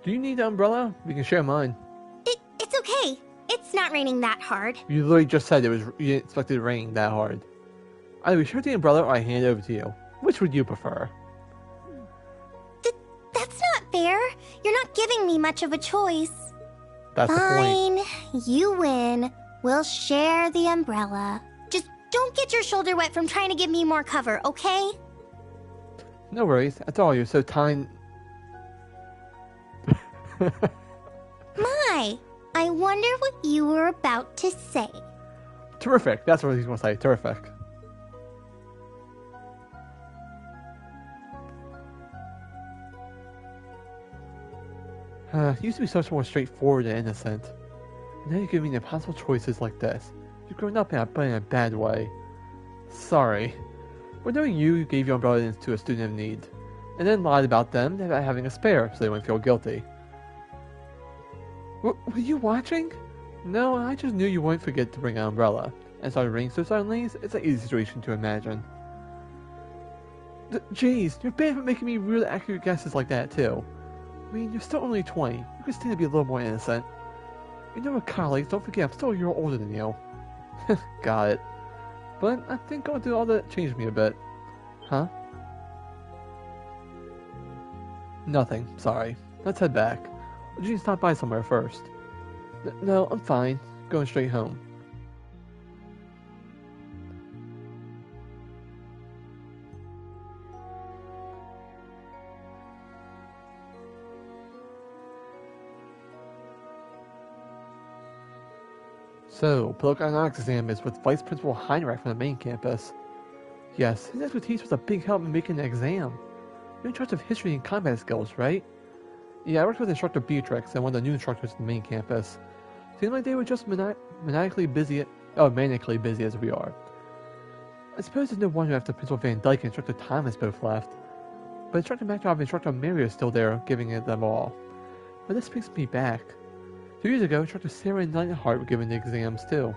Do you need the umbrella? We can share mine. It's okay. It's not raining that hard. You literally just said you didn't expect it to rain that hard. Either we share the umbrella or I hand it over to you. Which would you prefer? That's not fair. You're not giving me much of a choice. That's Fine. the point. You win. We'll share the umbrella. Just don't get your shoulder wet from trying to give me more cover, okay? No worries. That's all. You're so kind. My, I wonder what you were about to say. Terrific. That's what he's going to say. Terrific. Used to be so much more straightforward and innocent. Now you give me impossible choices like this. You've grown up in a bad way. Sorry. When knowing you gave your umbrella to a student in need, and then lied about them about having a spare so they wouldn't feel guilty. Were you watching? No, I just knew you wouldn't forget to bring an umbrella. And started raining so suddenly, it's an easy situation to imagine. Jeez, you're bad for making me really accurate guesses like that, too. I mean, you're still only 20. You can stand to be a little more innocent. You know what, colleagues, don't forget, I'm still a year older than you. Got it. But I think I'll do all that changed me a bit. Huh? Nothing, sorry. Let's head back. Or do you stop by somewhere first? No, I'm fine. Going straight home. So, Pilgrim's exam is with Vice Principal Heinrich from the main campus. Yes, his expertise was a big help in making the exam. You're in charge of history and combat skills, right? Yeah, I worked with Instructor Beatrix and one of the new instructors at the main campus. Seemed like they were just manically busy as we are. I suppose there's no wonder after Principal Van Dyke and Instructor Thomas both left. But Instructor Makarov and Instructor Mario is still there, giving it them all. But this brings me back. 2 years ago, Instructor Sarah and Nightheart were given the exams too.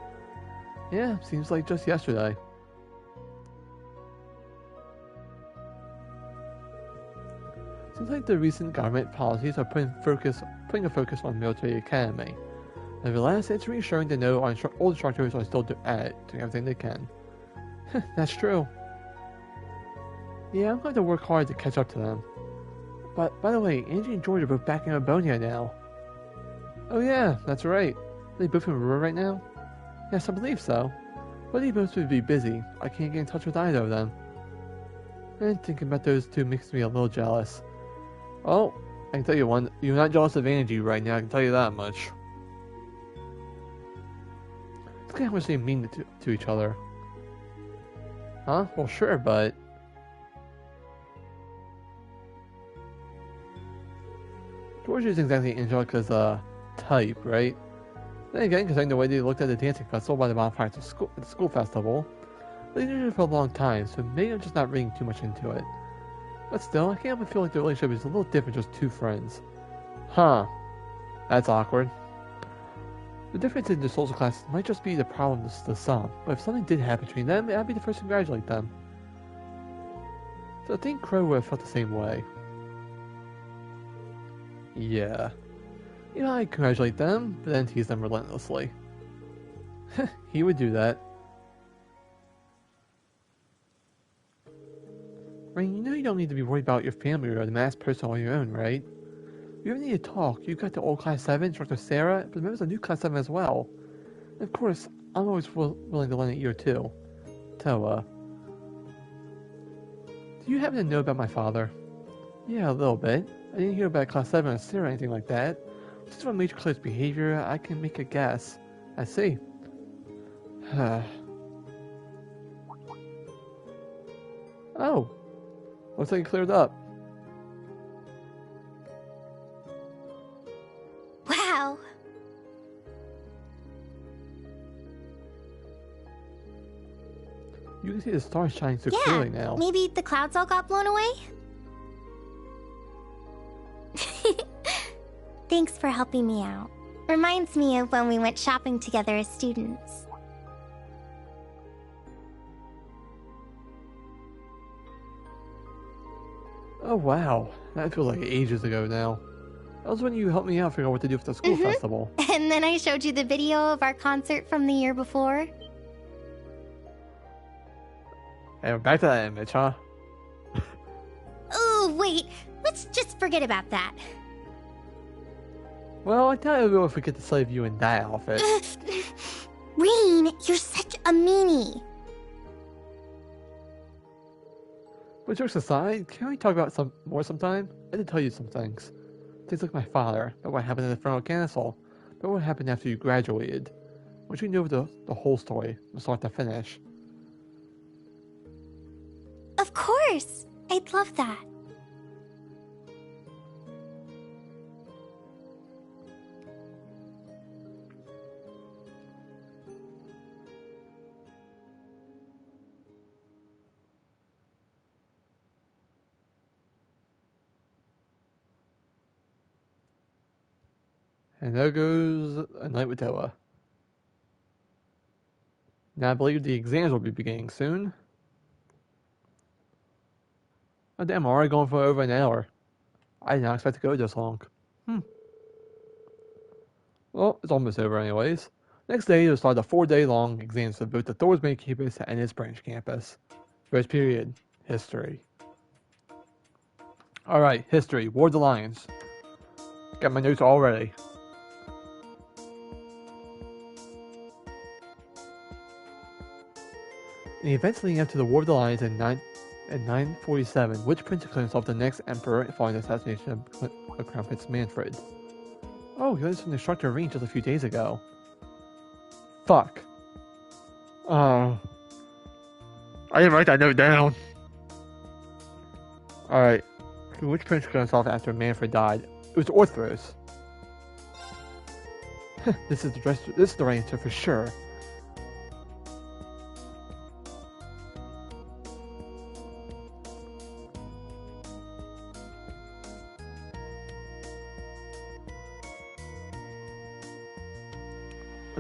Yeah, seems like just yesterday. Seems like the recent government policies are putting a focus on military academy. Nevertheless, it's reassuring to know our old instructors are still doing everything they can. That's true. Yeah, I'm going to work hard to catch up to them. But, by the way, Angie and George are both back in Abonia now. Oh yeah, that's right. Are they both in Aurora right now? Yes, I believe so. But they both would be busy. I can't get in touch with either of them. And thinking about those two makes me a little jealous. Oh, I can tell you one. You're not jealous of Angie right now, I can tell you that much. Look at how much they mean to each other. Huh? Well, sure, but... George isn't exactly Angelica's, type, right? Then again, considering the way they looked at the dancing festival by the bonfire at the school festival, they knew it for a long time, so maybe I'm just not reading too much into it. But still, I can't help but feel like the relationship is a little different just two friends. Huh. That's awkward. The difference in the social classes might just be the problem to some, but if something did happen between them, I'd be the first to congratulate them. So I think Crow would have felt the same way. Yeah. You know, I'd congratulate them, but then tease them relentlessly. He would do that. I mean, you know you don't need to be worried about your family or the masked person on your own, right? If you ever need to talk, you've got the old Class 7, Instructor Sarah, but remember the new Class 7 as well. And of course, I'm always willing to lend an ear too. Toa. Do you happen to know about my father? Yeah, a little bit. I didn't hear about Class 7 or Sarah or anything like that. Just from Major Claire's behavior, I can make a guess. I see. Oh. Looks like it cleared up. Wow. You can see the stars shining so clearly now. Maybe the clouds all got blown away? Thanks for helping me out. Reminds me of when we went shopping together as students. Oh wow, that feels like ages ago now. That was when you helped me out figure out what to do for the school festival. And then I showed you the video of our concert from the year before. Hey, we're back to that image, huh? Oh, wait. Let's just forget about that. Well, I doubt it will if we get to save you in that outfit. Rain, you're such a meanie. But jokes aside, can we talk about some more sometime? I did tell you some things. Things like my father, about what happened in the Infernal Castle, about what happened after you graduated. Once you know the whole story, from start to finish. Of course. I'd love that. And there goes a night with Toa. Now I believe the exams will be beginning soon. Oh damn, I'm already going for over an hour. I did not expect to go this long. Well, it's almost over anyways. Next day, you'll start a 4-day-long exam for both the Thor's main campus and its branch campus. First period, history. Alright, history, War of the Lions. Got my notes all ready. In the events leading up to the War of the Lions in 947, which prince declared himself the next emperor following the assassination of Crown Prince Manfred? Oh, he was from the instructor range just a few days ago. Fuck. I didn't write that note down. Alright. Which prince declared himself after Manfred died? It was Orthros. This is the right answer for sure.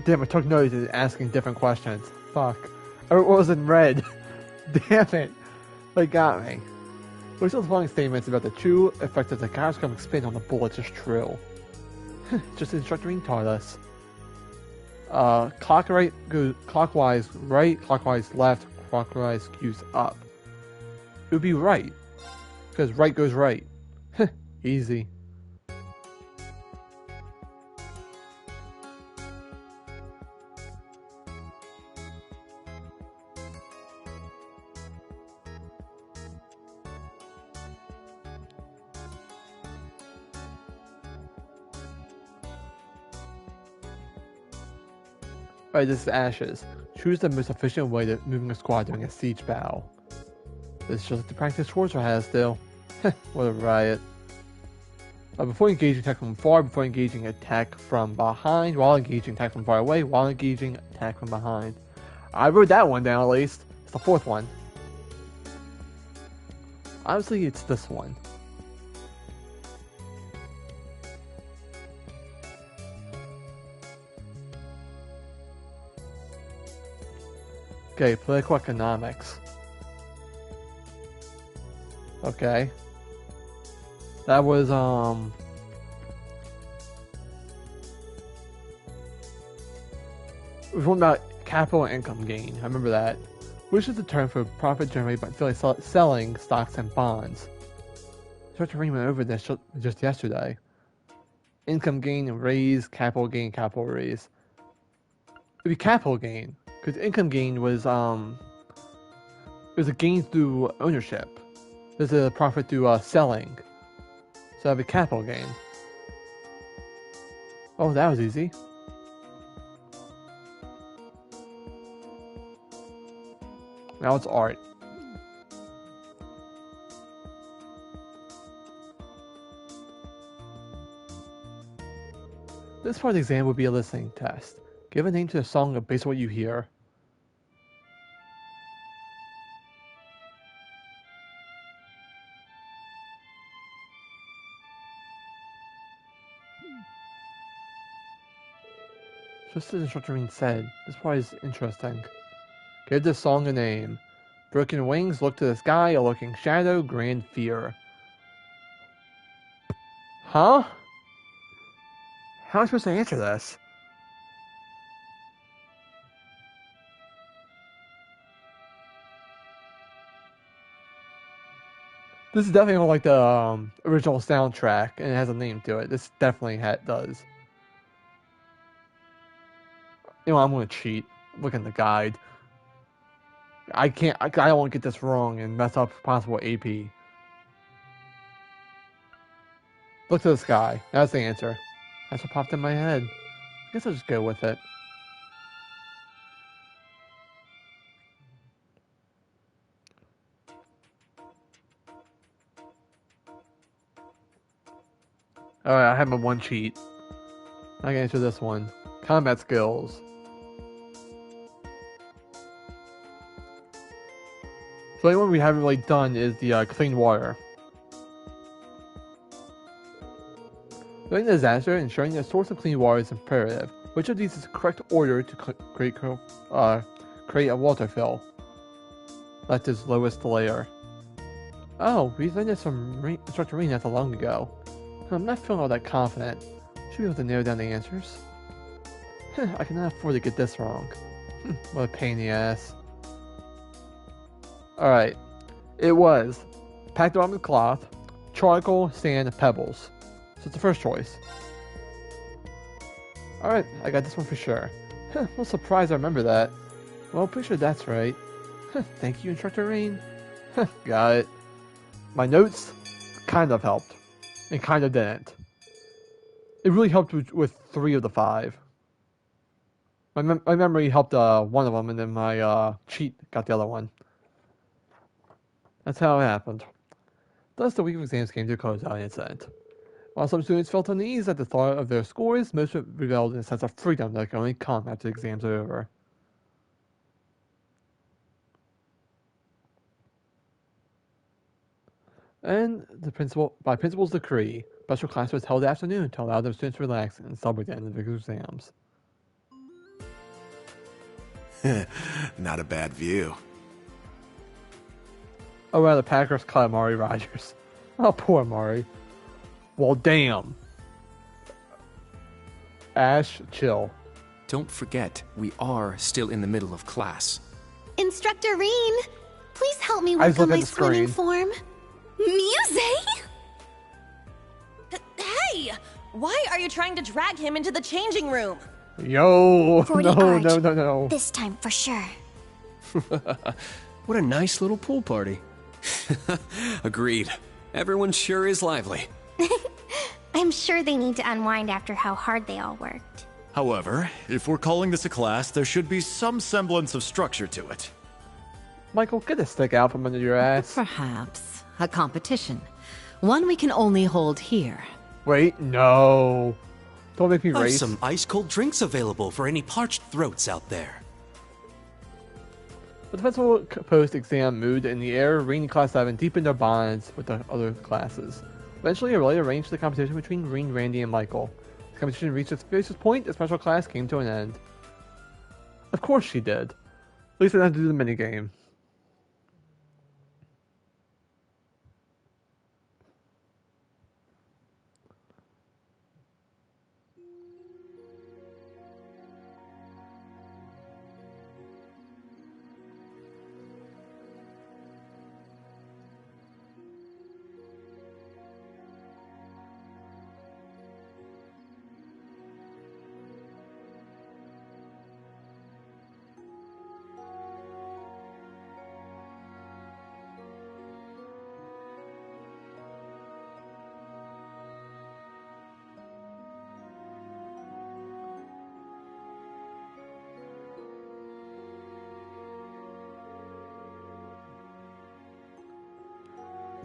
Damn, I took notes and asking different questions. Fuck. Or it was in red. Damn it. They got me. Which of the following statements about the true effect of the gyroscopic spin on the bullets is true? Just the instructor taught us. Clockwise right, clockwise left, clockwise cues up. It would be right. Because right goes right. Easy. Alright, this is Ashes. Choose the most efficient way to moving a squad during a siege battle. This is just the practice Schwarzer has still. What a riot. Before engaging attack from far, before engaging attack from behind, while engaging attack from far away, while engaging attack from behind. I wrote that one down at least. It's the fourth one. Obviously, it's this one. Okay, political economics. Okay. That was, it was one about capital and income gain. I remember that. Which is the term for profit generated by selling stocks and bonds. Dr. Rain went over this just yesterday. Income gain and raise, capital gain, capital raise. It'd be capital gain. Because income gain was, it was a gain through ownership. This is a profit through selling. So that'd be capital gain. Oh, that was easy. Now it's art. This part of the exam would be a listening test. Give a name to the song based on what you hear. Just as the instructor said, this part is interesting. Give this song a name. Broken Wings, Look to the Sky, A Looking Shadow, Grand Fear. Huh? How am I supposed to answer this? This is definitely like the original soundtrack, and it has a name to it. This definitely does. You know, I'm gonna cheat. Look in the guide. I don't want to get this wrong and mess up possible AP. Look to the sky. That's the answer. That's what popped in my head. I guess I'll just go with it. Alright, I have my one cheat. I can answer this one. Combat skills. So the only one we haven't really done is the clean water. During the disaster, ensuring the source of clean water is imperative. Which of these is the correct order to create a water fill? That is lowest layer. Oh, we learned this from Instructor Reed not so long ago. I'm not feeling all that confident. Should be able to narrow down the answers. I cannot afford to get this wrong. What a pain in the ass. Alright. It was packed around with cloth, charcoal, sand, pebbles. So it's the first choice. Alright, I got this one for sure. I'm surprised I remember that. Well, pretty sure that's right. Thank you, Instructor Rain. Got it. My notes kind of helped, and kind of didn't. It really helped with 3 of the 5. My memory helped one of them, and then my cheat got the other one. That's how it happened. Thus, the week of exams came to a close out in its end. While some students felt uneasy at the thought of their scores, most rebelled in a sense of freedom that can only come after the exams are over. And by principal's decree, special class was held afternoon to allow the students to relax and celebrate the end of the exams. Not a bad view. Oh, well, the Packers cut Amari Rogers. Oh, poor Amari. Well, damn. Ash, chill. Don't forget, we are still in the middle of class. Instructor Reen, please help me work on my swimming form. Muse? Hey! Why are you trying to drag him into the changing room? Yo! No. No. This time for sure. What a nice little pool party. Agreed. Everyone sure is lively. I'm sure they need to unwind after how hard they all worked. However, if we're calling this a class, there should be some semblance of structure to it. Michael, get a stick out from under your ass. Perhaps. A competition. One we can only hold here. Wait, no. Don't make me There's race. some ice-cold drinks available for any parched throats out there. With the festival post-exam mood in the air, Reen and Class 7 deepened their bonds with the other classes. Eventually, Aurelia arranged the competition between Reen, Randy, and Michael. The competition reached its fiercest point, the special class came to an end. Of course she did. At least I didn't have to do the minigame.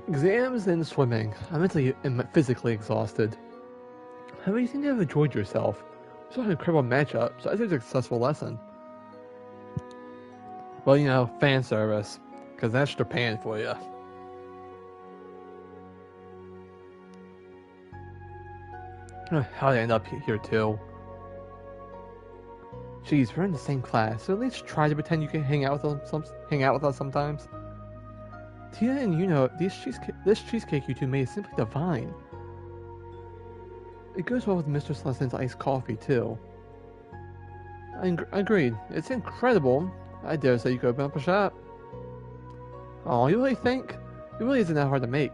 Exams and swimming. I'm mentally and physically exhausted. However, you seem to have enjoyed yourself. It's an incredible matchup, so I think it's a successful lesson. Well, you know, fan service. Because that's Japan for you. How'd I end up here too? Jeez, we're in the same class, so at least try to pretend you can hang out with us sometimes. Tina and Yuno, this cheesecake you two made is simply divine. It goes well with Mr. Celestine's iced coffee, too. Agreed. It's incredible. I dare say you could open up a shop. Oh, you really think? It really isn't that hard to make.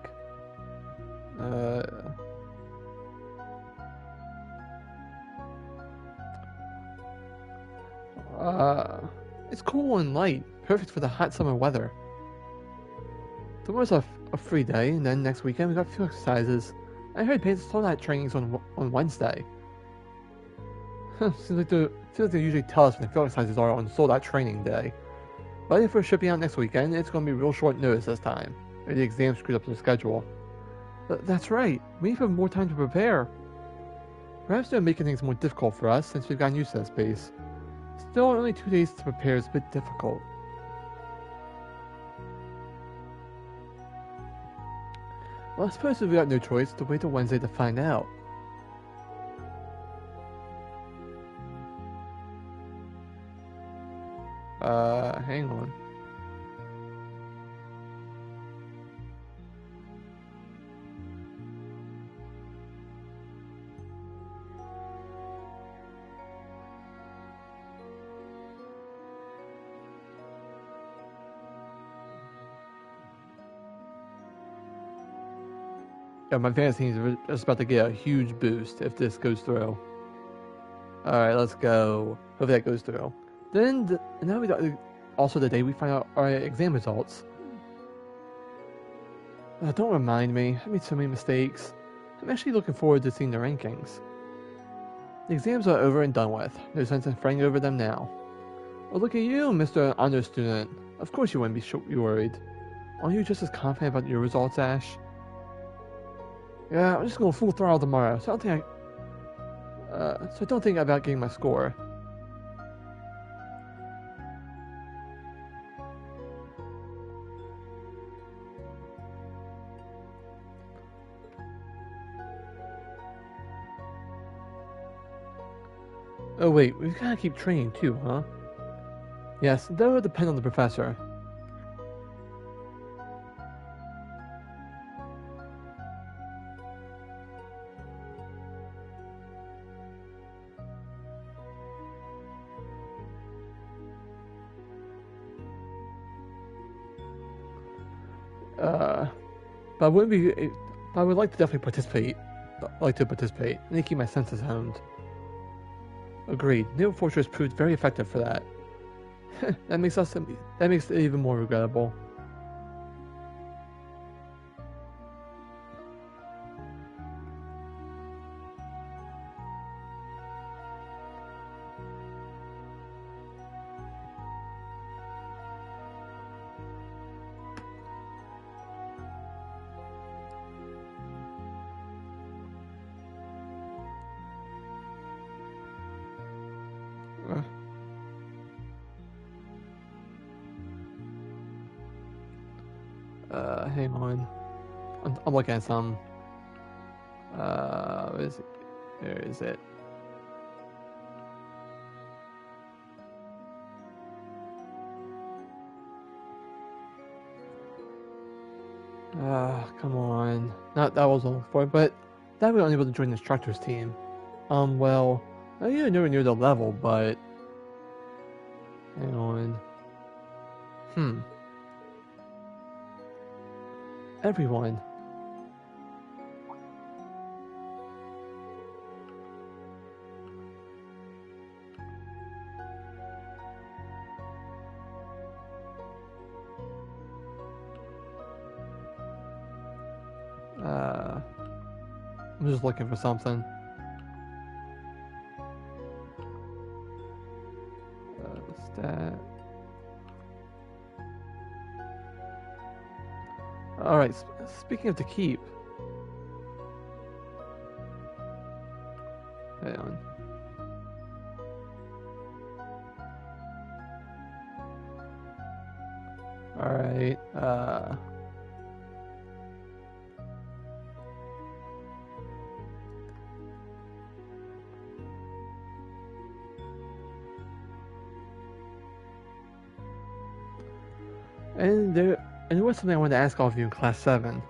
It's cool and light. Perfect for the hot summer weather. Tomorrow's a free day, and then next weekend we got a few exercises. I heard Pain's sold-out trainings on Wednesday. Seems like they usually tell us when the field exercises are on sold-out training day. But if we're shipping out next weekend, it's going to be real short notice this time. Maybe the exam screwed up the schedule. That's right. We need to have more time to prepare. Perhaps they're making things more difficult for us since we've gotten used to this pace. Still, only 2 days to prepare is a bit difficult. Well, I suppose we've got no choice to wait till Wednesday to find out. Hang on. Yeah, my fantasy is just about to get a huge boost if this goes through. Alright, let's go. Hopefully that goes through. Then, also the day we find out our exam results. Don't remind me. I made so many mistakes. I'm actually looking forward to seeing the rankings. The exams are over and done with. No sense in fretting over them now. Oh, look at you, Mr. Honor Student. Of course you wouldn't be worried. Aren't you just as confident about your results, Ash? Yeah, I'm just going full throttle tomorrow, so I don't think about getting my score. Oh wait, we've gotta keep training too, huh? Yes, that would depend on the professor. But I wouldn't be. I would like to definitely participate. I need to keep my senses honed. Agreed. Naval Fortress proved very effective for that. That makes it even more regrettable. Hang on. I'm looking at some. Where is it? Where is it? Come on. That was all for it, but that we were unable to join the instructors team. Well, I didn't nowhere near the level, but hang on. Everyone. I'm just looking for something. Stat. Alright, speaking of to keep. Hang on. Alright, And there was something I wanted to ask all of you in Class 7.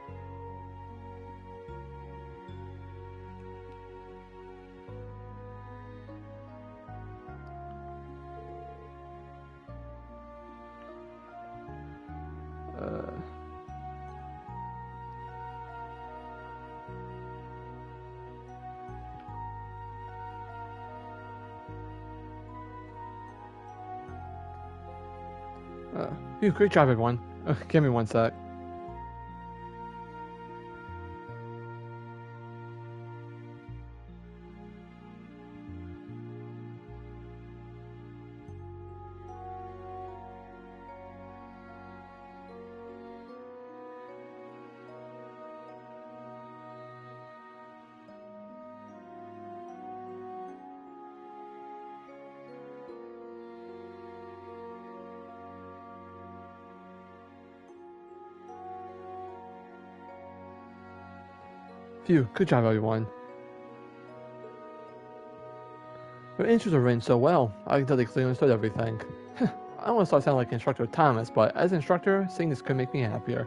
Great job, everyone. Give me one sec. Phew, good job, everyone. Your answers are written so well. I can tell they clearly understood everything. I don't want to start sounding like Instructor Thomas, but as an instructor, seeing this could make me happier.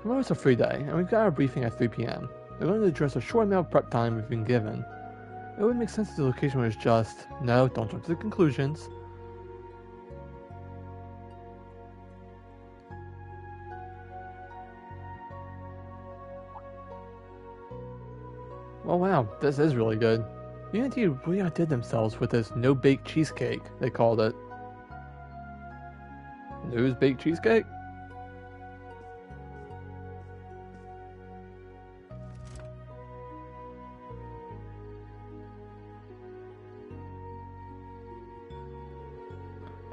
Tomorrow's a free day, and we've got our briefing at 3 p.m. We're going to address a short amount of prep time we've been given. It would make sense if the location was just... No, don't jump to the conclusions. Oh wow, this is really good. Unity really outdid themselves with this no-bake cheesecake, they called it. Nose-baked cheesecake?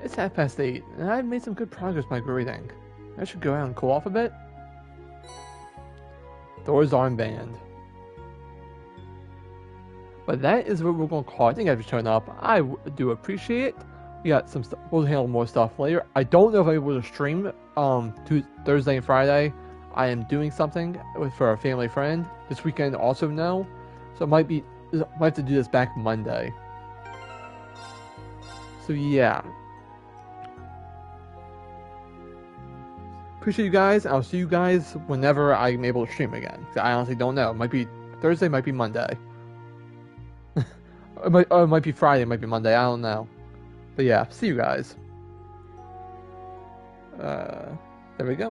It's 8:30, and I've made some good progress with my grading. I should go out and cool off a bit. Thor's armband. But that is what we're going to call it. Thank you guys for showing up. I do appreciate it. We got some stuff. We'll handle more stuff later. I don't know if I'm able to stream Thursday and Friday. I am doing something for a family friend this weekend. Also, no, so it might have to do this back Monday. So yeah, appreciate you guys. I'll see you guys whenever I'm able to stream again. I honestly don't know. It might be Thursday, might be Monday. It might be Friday, it might be Monday. I don't know. But yeah, see you guys. There we go.